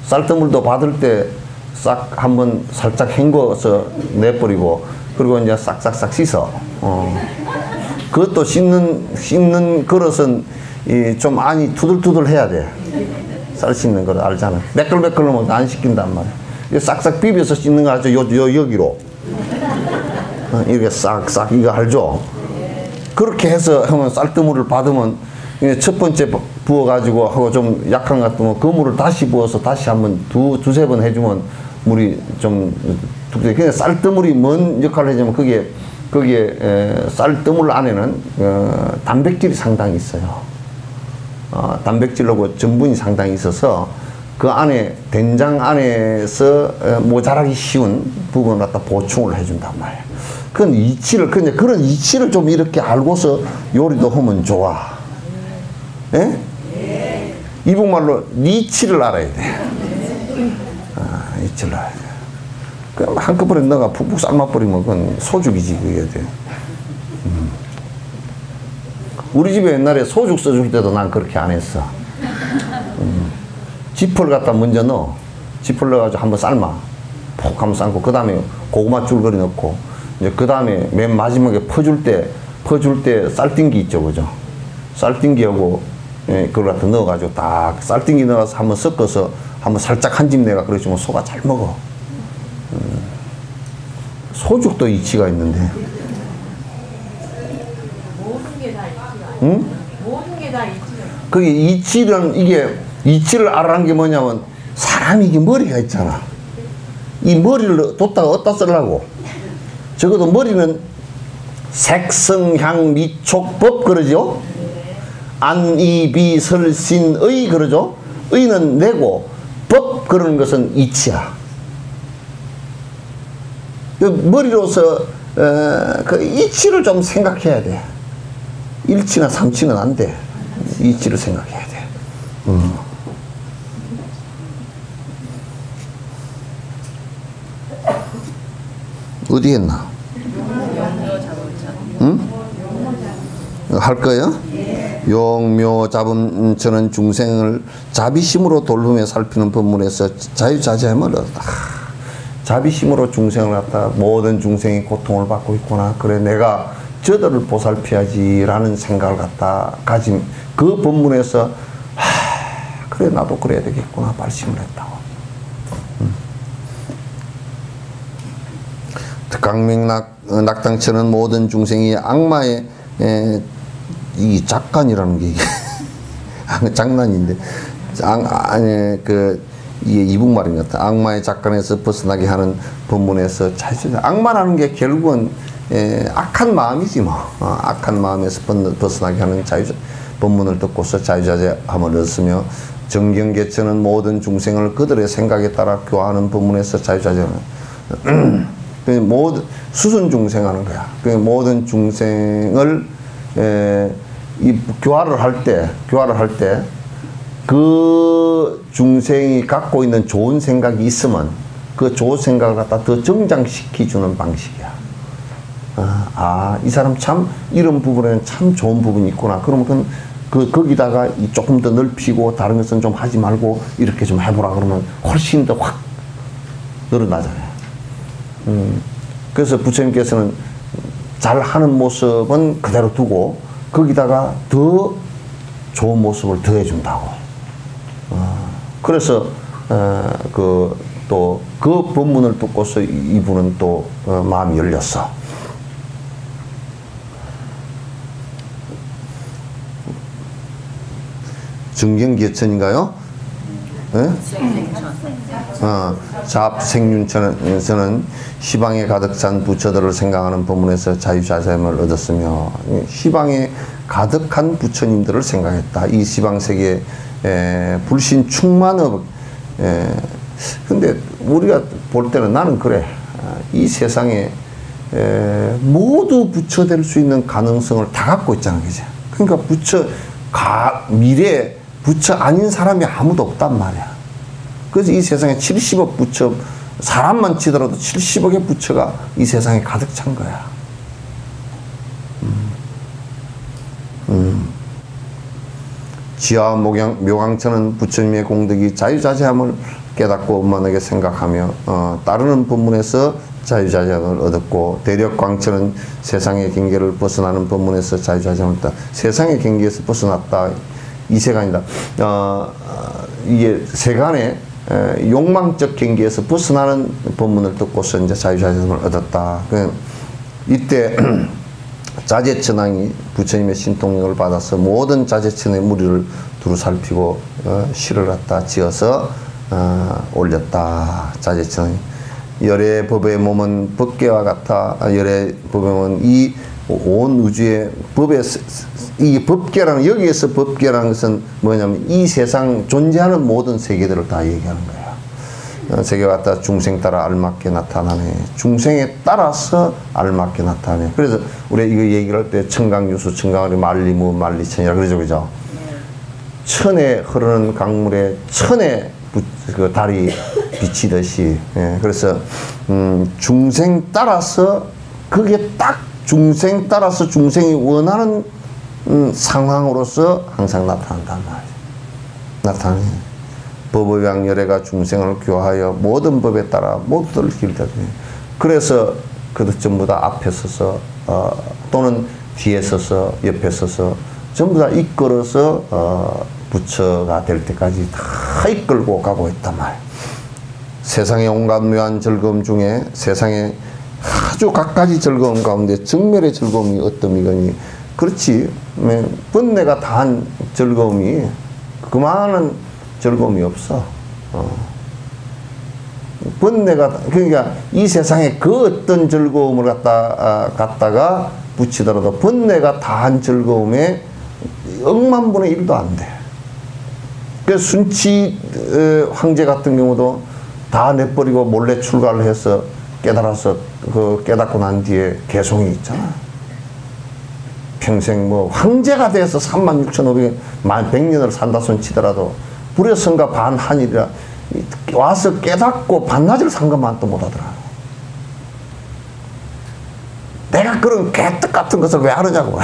쌀뜨물도 받을 때 싹 한번 살짝 헹궈서 내버리고 그리고 이제 싹싹싹 씻어. 그것도 씻는 그릇은 좀 안이 투들투들 해야 돼. 쌀 씻는 그릇 알잖아. 매끌매끌 하면 안 씻긴단 말이야. 싹싹 비벼서 씻는 거 알죠? 여기로. 이렇게 싹싹 이거 알죠? 그렇게 해서 하면 쌀뜨물을 받으면 첫 번째 부어가지고 하고 좀 약한 것 같으면 그 물을 다시 부어서 다시 한번 두세 번 해주면 물이 좀 그냥 쌀뜨물이 뭔 역할을 해주면 거기에 쌀뜨물 안에는 단백질이 상당히 있어요. 단백질하고 전분이 상당히 있어서 그 안에 된장 안에서 모자라기 쉬운 부분을 갖다 보충을 해준단 말이에요. 그런 이치를 좀 이렇게 알고서 요리도 하면 좋아. 예? 이북말로 니치를 알아야 돼. 이치를 넣어야 돼. 그럼 한꺼번에 넣어가 푹푹 삶아버리면 그건 소죽이지, 그게 돼. 우리 집에 옛날에 소죽 써줄 때도 난 그렇게 안 했어. 지퍼를 갖다 먼저 넣어. 지퍼를 넣어가지고 한번 삶아. 푹 한번 삶고, 그 다음에 고구마 줄거리 넣고, 이제 그 다음에 맨 마지막에 퍼줄 때 쌀띵기 있죠, 그죠? 쌀띵기하고, 예, 그걸 갖다 넣어가지고 딱 쌀띵기 넣어서 한번 섞어서 한번 살짝 한 집 내가 그러지만 소가 잘 먹어. 소죽도 이치가 있는데. 모든 게 다 이치가. 응? 모든 게 다 이치가. 그게 이게 이치를 알아는 게 뭐냐면 사람이 이게 머리가 있잖아. 이 머리를 뒀다가 어디다 쓰려고. 적어도 머리는 색성향 미촉법 그러죠. 안이비설신의 그러죠. 의는 내고 법 그러는 것은 이치야. 머리로서 그 이치를 좀 생각해야 돼. 일치나 삼치는 안 돼. 이치를 생각해야 돼. 어디 했나? 응? 할 거예요? 용묘 잡음처는 중생을 자비심으로 돌봄에 살피는 법문에서 자유자재함을 얻었다. 자비심으로 중생을 갖다 모든 중생이 고통을 받고 있구나. 그래 내가 저들을 보살펴야지라는 생각을 갖다 가진 그 법문에서 그래 나도 그래야 되겠구나 발심을 했다고. 특강명낙당처는 모든 중생이 악마의 이 작간이라는 게 이게 장난인데 이게 이북말인 것 같아. 악마의 작간에서 벗어나게 하는 법문에서 악마라는 게 결국은 악한 마음이지 뭐. 악한 마음에서 벗어나게 하는 법문을 듣고서 자유자재함을 얻었으며 정경계처는 모든 중생을 그들의 생각에 따라 교화하는 법문에서 자유자재함을 모든 수순 중생하는 거야. 모든 중생을 이 교화를 할 때 그 중생이 갖고 있는 좋은 생각이 있으면 그 좋은 생각을 갖다 더 정장시켜주는 방식이야. 이 사람 참 이런 부분에는 참 좋은 부분이 있구나. 그러면 거기다가 조금 더 넓히고 다른 것은 좀 하지 말고 이렇게 좀 해보라 그러면 훨씬 더 확 늘어나잖아요. 그래서 부처님께서는 잘하는 모습은 그대로 두고 거기다가 더 좋은 모습을 더해준다고. 그래서 그 법문을 듣고서 이분은 또 마음이 열렸어. 정경계천인가요? 네? 잡생윤천에서는 시방에 가득 찬 부처들을 생각하는 법문에서 자유자재함을 얻었으며 시방에 가득한 부처님들을 생각했다. 이 시방세계에 불신 충만업. 근데 우리가 볼 때는 나는 그래. 이 세상에 모두 부처 될 수 있는 가능성을 다 갖고 있잖아. 그죠? 그러니까 미래에 부처 아닌 사람이 아무도 없단 말이야. 그래서 이 세상에 70억 부처, 사람만 치더라도 70억의 부처가 이 세상에 가득 찬 거야. 지하 묘강천은 부처님의 공덕이 자유자재함을 깨닫고 원만하게 생각하며 따르는 법문에서 자유자재함을 얻었고 대력광천은 세상의 경계를 벗어나는 법문에서 자유자재함을 얻었다. 세상의 경계에서 벗어났다. 이 세간이다. 이게 세간의 욕망적 경계에서 벗어나는 법문을 듣고서 이제 자유자재함을 얻었다. 이때 자재천왕이 부처님의 신통력을 받아서 모든 자재천의 무리를 두루 살피고 시를 갖다 지어서 올렸다. 자재천왕이 열의 법의 몸은 법계와 같아. 열의 법의 몸은 이 온 우주의 법의 이 법계라는 여기에서 법계라는 것은 뭐냐면 이 세상 존재하는 모든 세계들을 다 얘기하는 거야. 세계가 갖다 중생 따라 알맞게 나타나네. 중생에 따라서 알맞게 나타나네. 그래서 우리 이거 얘기를 할 때 청강유수, 청강어리, 말리무, 말리천이라 그러죠, 그죠? 천에 흐르는 강물에 천에 그 달이 비치듯이. 예, 그래서 중생 따라서 그게 딱 중생 따라서 중생이 원하는 상황으로서 항상 나타난단 말이에요. 나타나요. 법의왕 열애가 중생을 교하여 모든 법에 따라 모두를 길들여. 그래서 그들 전부 다 앞에 서서 또는 뒤에 서서 옆에 서서 전부 다 이끌어서 부처가 될 때까지 다 이끌고 가고 있단 말이에요. 세상의 온갖 묘한 즐거움 중에 세상의 아주 갖가지 즐거움 가운데 정멸의 즐거움이 어떠이거니 그렇지 번뇌가 다한 즐거움이 그만한 즐거움이 없어. 번뇌가 그러니까 이 세상에 그 어떤 즐거움을 갖다가 붙이더라도 번뇌가 다한 즐거움에 억만 분의 1도 안 돼. 그 순치 황제 같은 경우도 다 내버리고 몰래 출가를 해서 깨달아서 그 깨닫고 난 뒤에 개송이 있잖아. 평생 뭐 황제가 돼서 36,500년 100년을 산다 손 치더라도 불여성가 반한일이라 와서 깨닫고 반나절 산 것만 또 못하더라. 내가 그런 개떡 같은 것을 왜 하느냐고.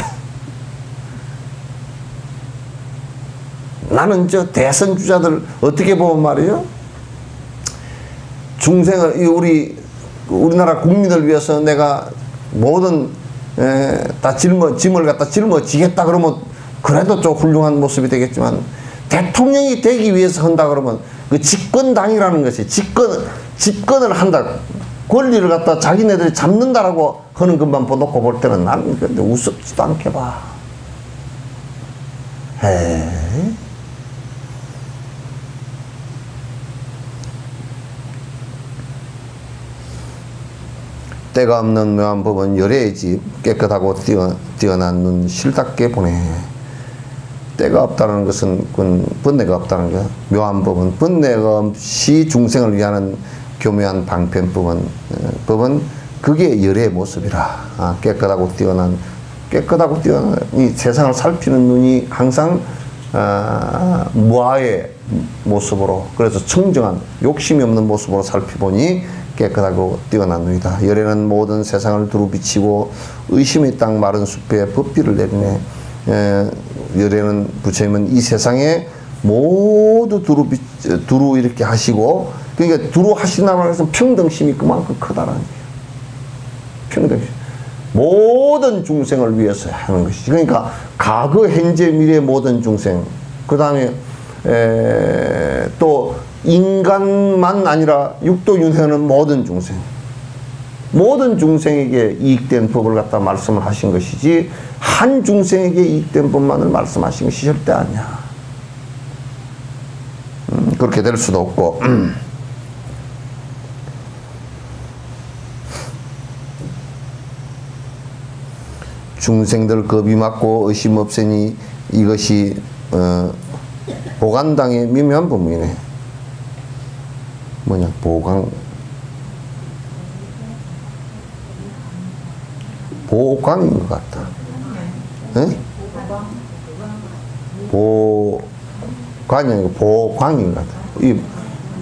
나는 저 대선 주자들 어떻게 보면 말이에요. 중생을 우리나라 국민을 위해서 내가 모든 다 짐을 갖다 짊어지겠다 그러면 그래도 좀 훌륭한 모습이 되겠지만 대통령이 되기 위해서 한다 그러면 그 집권당이라는 것이 집권을 한다. 권리를 갖다 자기네들이 잡는다라고 하는 것만 놓고 볼 때는 나는 근데 우습지도 않게 봐. 에이. 때가 없는 묘한 법은 열애의 집 깨끗하고 뛰어난 눈 실답게 보내. 때가 없다는 것은 번뇌가 없다는 거야. 묘한 법은 번뇌가 없이 중생을 위하는 교묘한 방편법은 그게 열애의 모습이라. 깨끗하고 뛰어난 이 세상을 살피는 눈이 항상 무아의 모습으로 그래서 청정한 욕심이 없는 모습으로 살피보니 깨끗하고 뛰어난 눈이다. 열애는 모든 세상을 두루 비치고 의심의 땅 마른 숲에 법비를 내리네. 열애는 부처님은 이 세상에 모두 두루 이렇게 하시고 그러니까 두루 하신다는 것은 평등심이 그만큼 크다라는 거예요. 평등심. 모든 중생을 위해서 하는 것이지. 그러니까 과거, 현재, 미래 모든 중생. 그 다음에 또 인간만 아니라 육도윤회하는 모든 중생. 모든 중생에게 이익된 법을 갖다 말씀을 하신 것이지 한 중생에게 이익된 법만을 말씀하신 것이 절대 아니야. 그렇게 될 수도 없고 중생들 겁이 맞고 의심 없으니 이것이 보간당의 미묘한 법문이네. 뭐냐 보광인 것 같다. 네? 보광이 아니고 보광인 것 같다. 이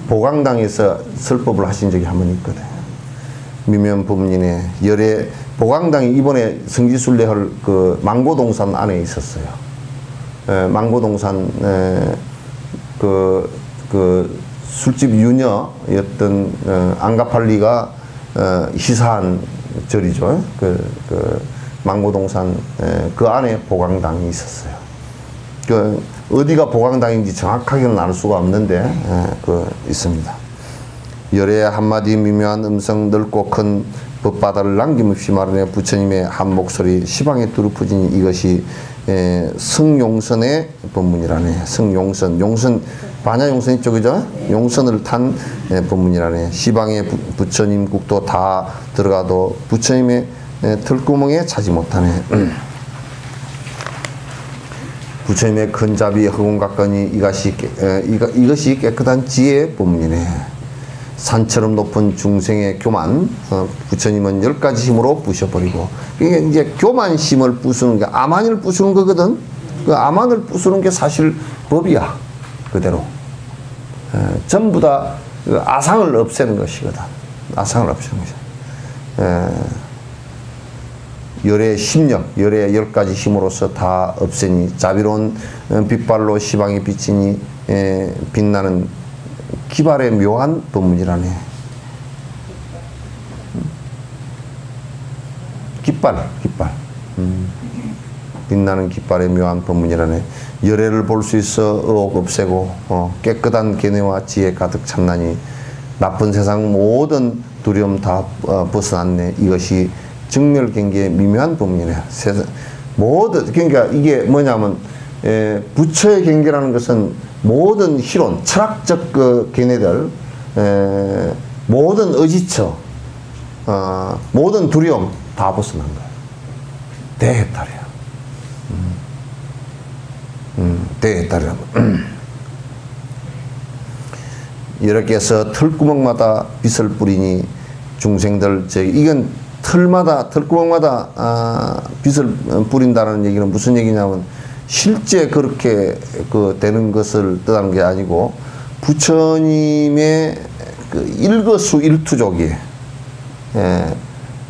보광당에서 설법을 하신 적이 한 번 있거든. 미묘한 법문이네. 열애 보광당이 이번에 성지순례할 그 망고동산 안에 있었어요. 망고동산 그 술집 유녀였던 앙가팔리가 희사한 절이죠. 그 망고동산 그 안에 보광당이 있었어요. 그 어디가 보광당인지 정확하게는 알 수가 없는데 있습니다. 열애의 한마디 미묘한 음성 넓고 큰 법바다를 남김없이 말하며 부처님의 한 목소리 시방에 두루퍼진 이것이 성용선의 법문이라네. 성용선, 용선 반야용선 이쪽이죠. 용선을 탄 법문이라네. 시방에 부처님 국도 다 들어가도 부처님의 털구멍에 차지 못하네. 부처님의 큰 자비 허공각건이 이것이 깨끗한 지혜의 법문이네. 산처럼 높은 중생의 교만, 부처님은 10가지 힘으로 부셔버리고, 이게 이제 교만심을 부수는 게, 아만을 부수는 거거든? 그 아만을 부수는 게 사실 법이야. 그대로. 전부 다 그 아상을 없애는 것이거든. 아상을 없애는 것이야. 열의 심력, 열의 10가지 힘으로서 다 없애니 자비로운 빛발로 시방에 비치니 빛나는 기발의 묘한 법문이라네. 깃발. 빛나는 깃발의 묘한 법문이라네. 열애를 볼 수 있어 의혹 없애고 깨끗한 견해와 지혜 가득 참나니 나쁜 세상 모든 두려움 다 벗어났네. 이것이 정멸경계의 미묘한 법문이네. 모든, 그러니까 이게 뭐냐면 부처의 경계라는 것은 모든 희론, 철학적 그 견해들, 모든 의지처, 모든 두려움 다 벗어난 거야. 대해탈이야. 대해탈이라. 이렇게 해서 털구멍마다 빛을 뿌리니 중생들, 이건 털구멍마다 빛을 뿌린다는 얘기는 무슨 얘기냐면 실제 그렇게 되는 것을 뜻하는 게 아니고 부처님의 그 일거수일투족이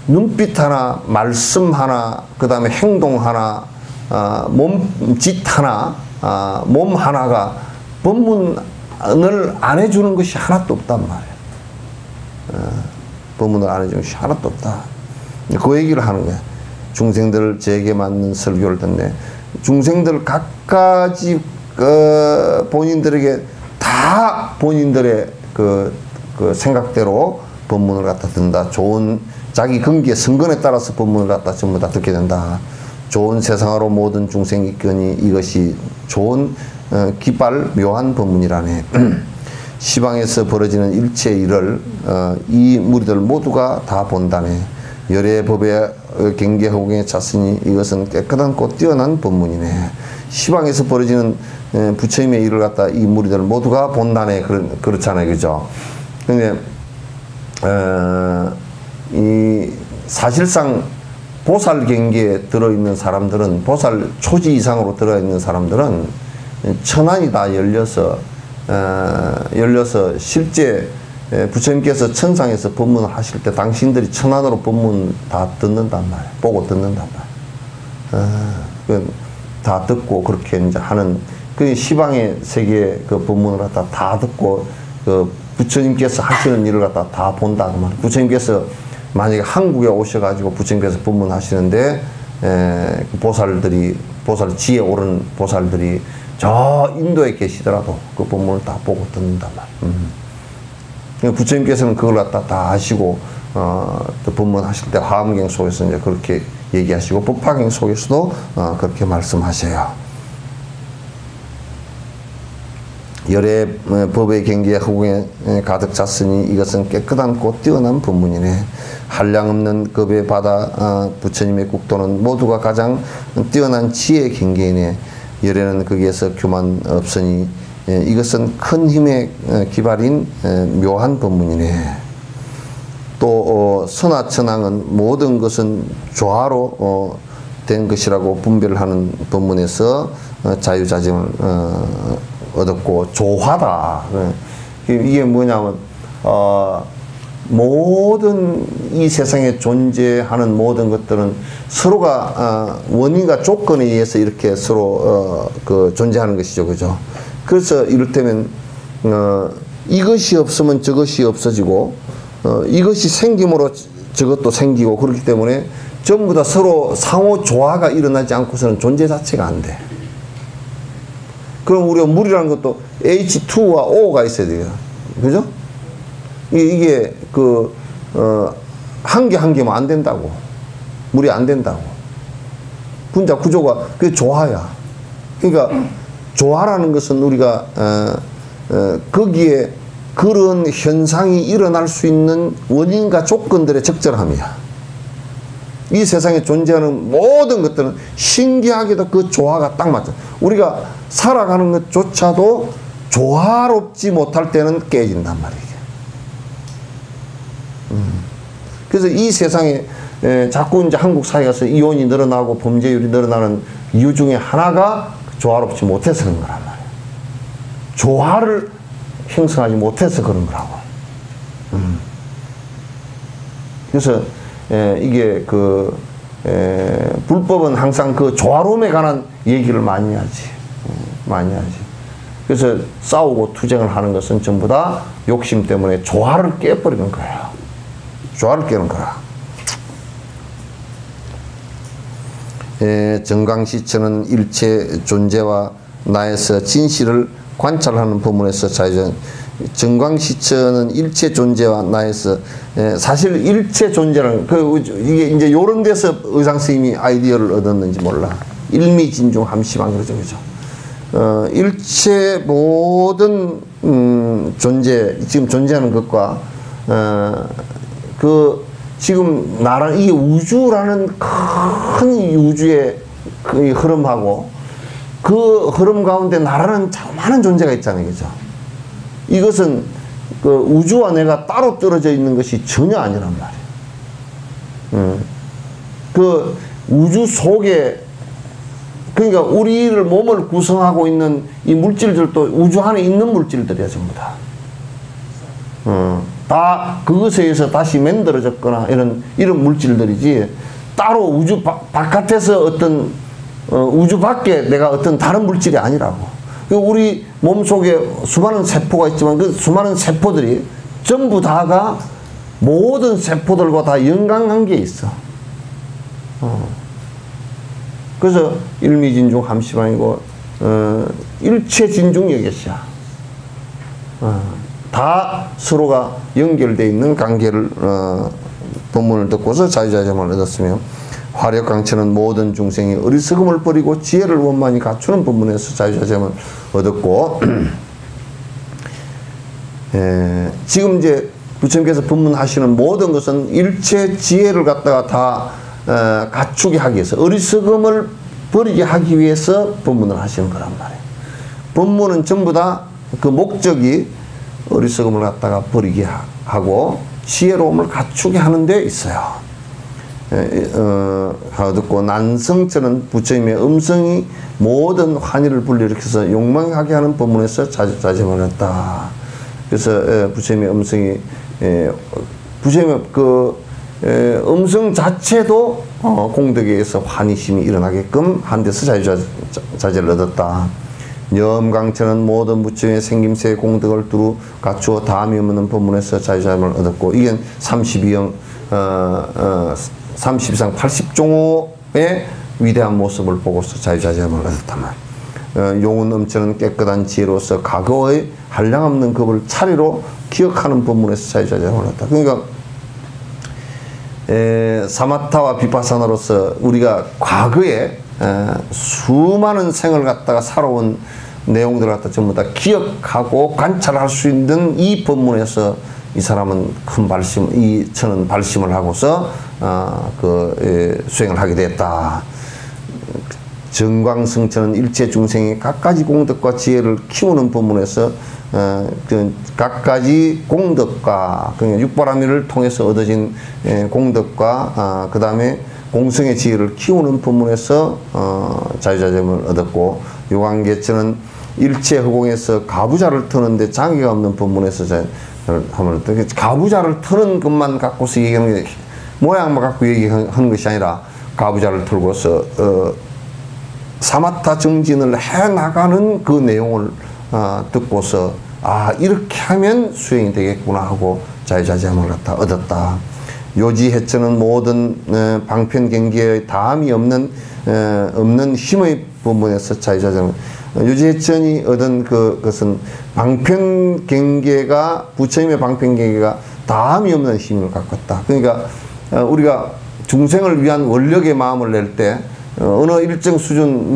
눈빛 하나, 말씀 하나, 그 다음에 행동 하나, 몸짓 하나, 몸 하나가 법문을 안 해주는 것이 하나도 없단 말이에요. 법문을 안 해주는 것이 하나도 없다. 그 얘기를 하는 거야. 중생들 제게 맞는 설교를 듣네. 중생들 각가지 본인들에게 다 본인들의 그 생각대로 법문을 갖다 듣는다. 좋은 자기 근기의 성건에 따라서 법문을 갖다 전부 다 듣게 된다. 좋은 세상으로 모든 중생이 이끄니 이것이 좋은 기발 묘한 법문이라네. 시방에서 벌어지는 일체 일을 이 무리들 모두가 다 본다네. 열의 법의 경계허공에 찼으니 이것은 깨끗한 곧 뛰어난 법문이네. 시방에서 벌어지는 부처님의 일을 갖다 이 무리들 모두가 본다네. 그렇잖아요. 그죠? 근데 이 사실상 보살 경계에 들어있는 사람들은, 보살 초지 이상으로 들어있는 사람들은 천안이 다 열려서 실제 부처님께서 천상에서 법문을 하실 때 당신들이 천안으로 법문 다 듣는단 말이에요. 보고 듣는단 말이에요. 다 듣고 그렇게 이제 하는, 그 시방의 세계의 그 법문을 갖다 다 듣고 그 부처님께서 하시는 일을 갖다 다 본다 그 말이에요. 부처님께서 만약에 한국에 오셔가지고 부처님께서 법문하시는데 보살 지혜 오른 보살들이 저 인도에 계시더라도 그 법문을 다 보고 듣는단 말이에요. 부처님께서는 그걸 갖다 다 하시고 또 법문하실 때 화엄경 속에서 이제 그렇게 얘기하시고 법화경 속에서도 그렇게 말씀하셔요. 열의 법의 경계에 허공에 가득 찼으니 이것은 깨끗한 곧 뛰어난 법문이네. 한량없는 급의 바다 부처님의 국도는 모두가 가장 뛰어난 지혜의 경계이네. 열에는 거기에서 교만 없으니 이것은 큰 힘의 기발인 묘한 법문이네. 또 선하천왕은 모든 것은 조화로 된 것이라고 분별을 하는 법문에서 자유자재을 얻었고, 조화다. 이게 뭐냐면 모든 이 세상에 존재하는 모든 것들은 서로가 원인과 조건에 의해서 이렇게 서로 존재하는 것이죠. 그죠? 그래서 이를테면 이것이 없으면 저것이 없어지고 이것이 생김으로 저것도 생기고, 그렇기 때문에 전부 다 서로 상호 조화가 일어나지 않고서는 존재 자체가 안 돼. 그럼 우리가 물이라는 것도 H2와 O가 있어야 돼요. 그죠? 이게 한 개 한 개면 안 된다고. 물이 안 된다고. 분자 구조가 그게 조화야. 그러니까 조화라는 것은 우리가 거기에 그런 현상이 일어날 수 있는 원인과 조건들의 적절함이야. 이 세상에 존재하는 모든 것들은 신기하게도 그 조화가 딱 맞아. 우리가 살아가는 것조차도 조화롭지 못할 때는 깨진단 말이에요. 그래서 이 세상에 자꾸 이제 한국 사회에서 이혼이 늘어나고 범죄율이 늘어나는 이유 중에 하나가 조화롭지 못해서 그런 거란 말이에요. 조화를 형성하지 못해서 그런 거라고. 그래서 이게 불법은 항상 그 조화로움에 관한 얘기를 많이 하지. 많이 하지. 그래서 싸우고 투쟁을 하는 것은 전부 다 욕심 때문에 조화를 깨버리는 거야. 조화를 깨는 거라. 정광시처는 일체 존재와 나에서 진실을 관찰하는 부분에서 자유전. 정광시처는 일체 존재와 나에서 사실 일체 존재는 이게 이제 요런 데서 의상 스님이 아이디어를 얻었는지 몰라. 일미진중함시방 그러죠, 그죠? 일체 모든 존재 지금 존재하는 것과 지금 나라는 이 우주라는 큰 우주의 그 흐름하고 그 흐름 가운데 나라는 참 많은 존재가 있잖아요, 그죠? 이것은 그 우주와 내가 따로 떨어져 있는 것이 전혀 아니란 말이에요. 그 우주 속에 그러니까 우리를 몸을 구성하고 있는 이 물질들도 우주 안에 있는 물질들이야 전부 다. 다 그것에 의해서 다시 만들어졌거나 이런 물질들이지 따로 우주 바깥에서 어떤 우주 밖에 내가 어떤 다른 물질이 아니라고. 우리 몸 속에 수많은 세포가 있지만 그 수많은 세포들이 전부 다가 모든 세포들과 다 연관관계에 있어. 그래서 일미진중 함시방이고 일체진중여객이야. 다 서로가 연결되어 있는 관계를 본문을 듣고서 자유자재만을 얻었으며 화력강천은 모든 중생이 어리석음을 버리고 지혜를 원만히 갖추는 본문에서 자유자재만을 얻었고 지금 이제 부처님께서 법문하시는 모든 것은 일체 지혜를 갖다가 다 갖추게 하기 위해서 어리석음을 버리게 하기 위해서 법문을 하시는 거란 말이에요. 법문은 전부 다 그 목적이 어리석음을 갖다가 버리게 하고 지혜로움을 갖추게 하는 데 있어요. 듣고 난성처는 부처님의 음성이 모든 환희를 불러일으켜서 욕망하게 하는 법문에서 자제만 했다. 그래서 부처님의 음성이 부처님의 음성 자체도 공덕에 의해서 환희심이 일어나게끔 한 데서 자제를 얻었다. 염강처는 모든 부처님의 생김새의 공덕을 두루 갖추어 다함이 없는 법문에서 자유자재를 얻었고 이게 32형 32상 80종호의 위대한 모습을 보고서 자유자재를 얻었단 말이에요. 용운엄처는 깨끗한 지혜로서 과거의 한량없는 겁을 차례로 기억하는 법문에서 자유자재를 얻었다. 그러니까 사마타와 비파사나로서 우리가 과거에 수많은 생을 갖다가 살아온 내용들을 갖다 전부 다 기억하고 관찰할 수 있는 이 법문에서 이 사람은 큰 발심, 저는 발심을 하고서 수행을 하게 됐다. 정광승처는 일체 중생이 각가지 공덕과 지혜를 키우는 법문에서 각가지 공덕과 육바라밀을 통해서 얻어진 공덕과 그 다음에 공성의 지혜를 키우는 법문에서 자유자재를 얻었고 요광계처는 일체 허공에서 가부좌를 트는데 장애가 없는 법문에서 가부좌를 트는 것만 갖고서 얘기하는 게 모양만 갖고 얘기하는 것이 아니라 가부좌를 틀고서 사마타 정진을 해나가는 그 내용을 듣고서 이렇게 하면 수행이 되겠구나 하고 자유자재함을 갖다 얻었다. 요지해처는 모든 방편경계의 다함이 없는 힘의 본문에서 자유자재함을 요지해천이 얻은 그것은 방편경계가 부처님의 방편경계가 다함이 없는 힘을 갖고 있다. 그러니까 우리가 중생을 위한 원력의 마음을 낼 때 어느 일정 수준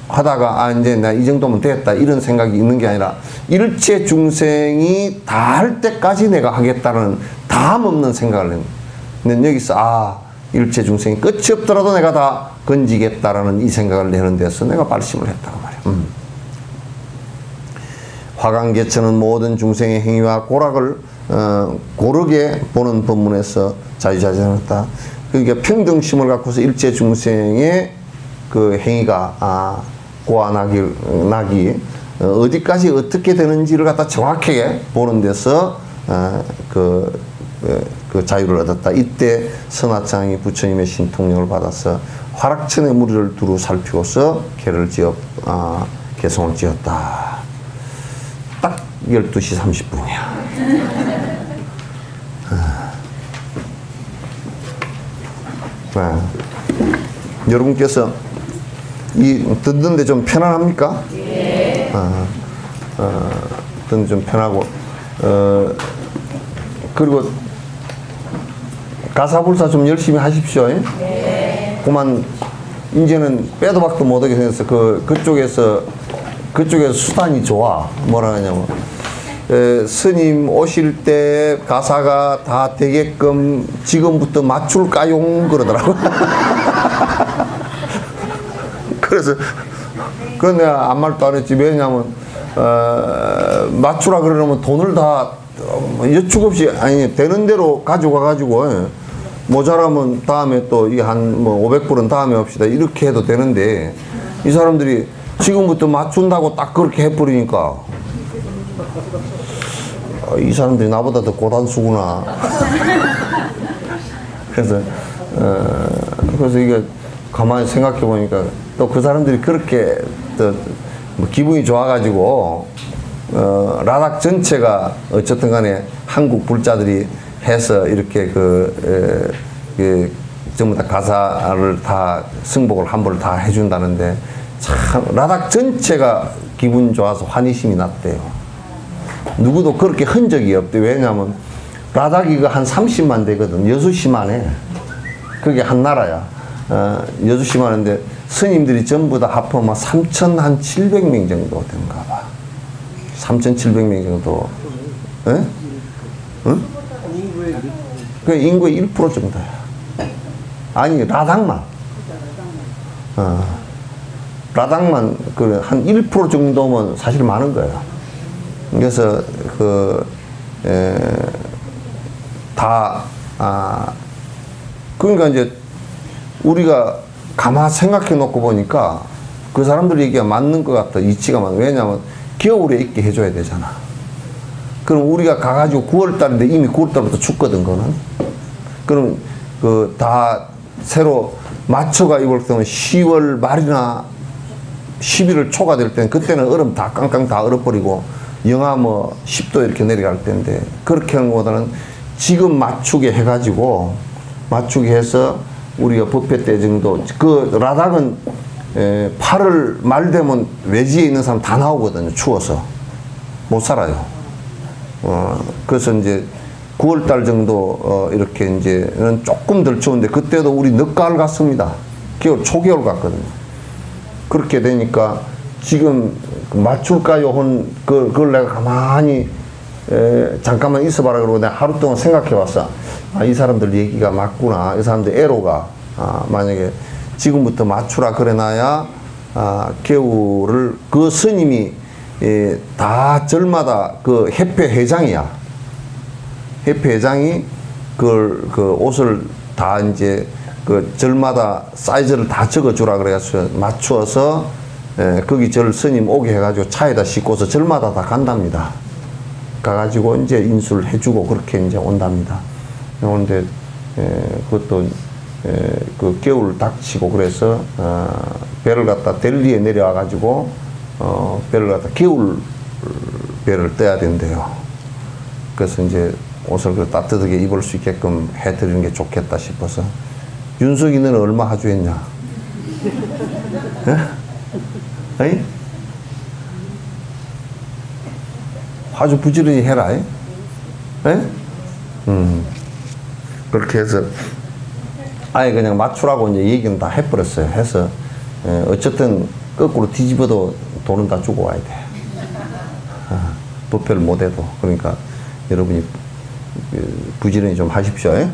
하다가 이제 나 이 정도면 됐다 이런 생각이 있는 게 아니라 일체 중생이 다 할 때까지 내가 하겠다는 다함 없는 생각을 냅니다. 근데 여기서 일체 중생이 끝이 없더라도 내가 다 건지겠다라는 이 생각을 내는 데서 내가 발심을 했다고 말이야. 화강계처는 모든 중생의 행위와 고락을 고르게 보는 법문에서 자유자재하였다. 그러니까 평등심을 갖고서 일체 중생의 그 행위가 고와 낙이 어디까지 어떻게 되는지를 갖다 정확하게 보는 데서 그 자유를 얻었다. 이때 선화창이 부처님의 신통력을 받아서 화락천의 무리를 두루 살피고서 개를 지어 개성을 지었다. 딱 12시 30분이야. 여러분께서 듣는데 좀 편안합니까? 네. 듣는데 좀 편하고 그리고 가사불사 좀 열심히 하십시오. 네. 그만 이제는 빼도 박도 못하게 생겼어. 그쪽에서 수단이 좋아. 뭐라 하냐면 스님 오실 때 가사가 다 되게끔 지금부터 맞출까용 그러더라고. 그래서 그건 내가 아무 말도 안 했지. 왜냐면 맞추라 그러면 돈을 다 여축 없이 아니 되는 대로 가지고 가가지고 모자라면 다음에 또 이 한 뭐 500불은 다음에 합시다 이렇게 해도 되는데 이 사람들이 지금부터 맞춘다고 딱 그렇게 해버리니까 이 사람들이 나보다 더 고단수구나. 그래서 이게 가만히 생각해 보니까 또 그 사람들이 그렇게 또 뭐 기분이 좋아가지고 라닥 전체가 어쨌든 간에 한국 불자들이 해서 이렇게 전부 다 가사를 다 승복을 한벌 다 해준다는데 참 라닥 전체가 기분 좋아서 환희심이 났대요. 누구도 그렇게 흔적이 없대. 왜냐하면 라닥이가 한 30만 되거든. 6시만 해. 그게 한 나라야. 6시만 하는데 스님들이 전부 다 합하면 3,700명 정도 된가 봐. 3,700명 정도. 예? 응? 그 인구의 1% 정도야. 아니, 라닥만. 라닥만 한 1% 정도면 사실 많은 거야. 그래서 그러니까 이제 우리가 가만 생각해 놓고 보니까 그 사람들 얘기가 맞는 것 같아. 이치가 맞아. 왜냐하면 겨울에 있게 해줘야 되잖아. 그럼 우리가 가가지고 9월달인데 이미 9월달부터 춥거든, 그거는. 그럼 다 새로 맞춰가 입을 때는 10월 말이나 11월 초가 될 때는 그때는 얼음 다 깡깡 다 얼어버리고 영하 뭐 10도 이렇게 내려갈 때인데 그렇게 하는 것보다는 지금 맞추게 해가지고 맞추게 해서 우리가 법회 때 정도 라닥은 8월 말 되면 외지에 있는 사람 다 나오거든요. 추워서 못 살아요. 그래서 이제 9월달 정도 이렇게 이제는 조금 덜 추운데 그때도 우리 늦가을 갔습니다. 겨울 초겨울 갔거든요. 그렇게 되니까 지금 맞출까요? 그걸 내가 가만히 잠깐만 있어봐라 그러고 내가 하루 동안 생각해 봤어. 이 사람들 얘기가 맞구나. 이 사람들 애로가 만약에 지금부터 맞추라 그래놔야 겨울을 그 스님이 다 절마다 그 협회 회장이야. 협회 회장이 그 옷을 다 이제 그 절마다 사이즈를 다 적어주라 그래서 맞추어서 거기 절 스님 오게 해가지고 차에다 싣고서 절마다 다 간답니다. 가가지고 이제 인수를 해주고 그렇게 이제 온답니다. 그런데 그것도 그 겨울 닥치고 그래서 배를 갖다 델리에 내려와가지고 배를 갖다 겨울 배를 떠야 된대요. 그래서 이제 옷을 그 따뜻하게 입을 수 있게끔 해드리는 게 좋겠다 싶어서. 윤석이 너는 얼마 하주했냐? 에이? 아주 부지런히 해라. 에? 그렇게 해서 아예 그냥 맞추라고 이제 얘기는 다 해버렸어요. 해서 어쨌든 거꾸로 뒤집어도 돈은 다 주고 와야 돼. 부패를 못해도. 그러니까 여러분이 부지런히 좀 하십시오.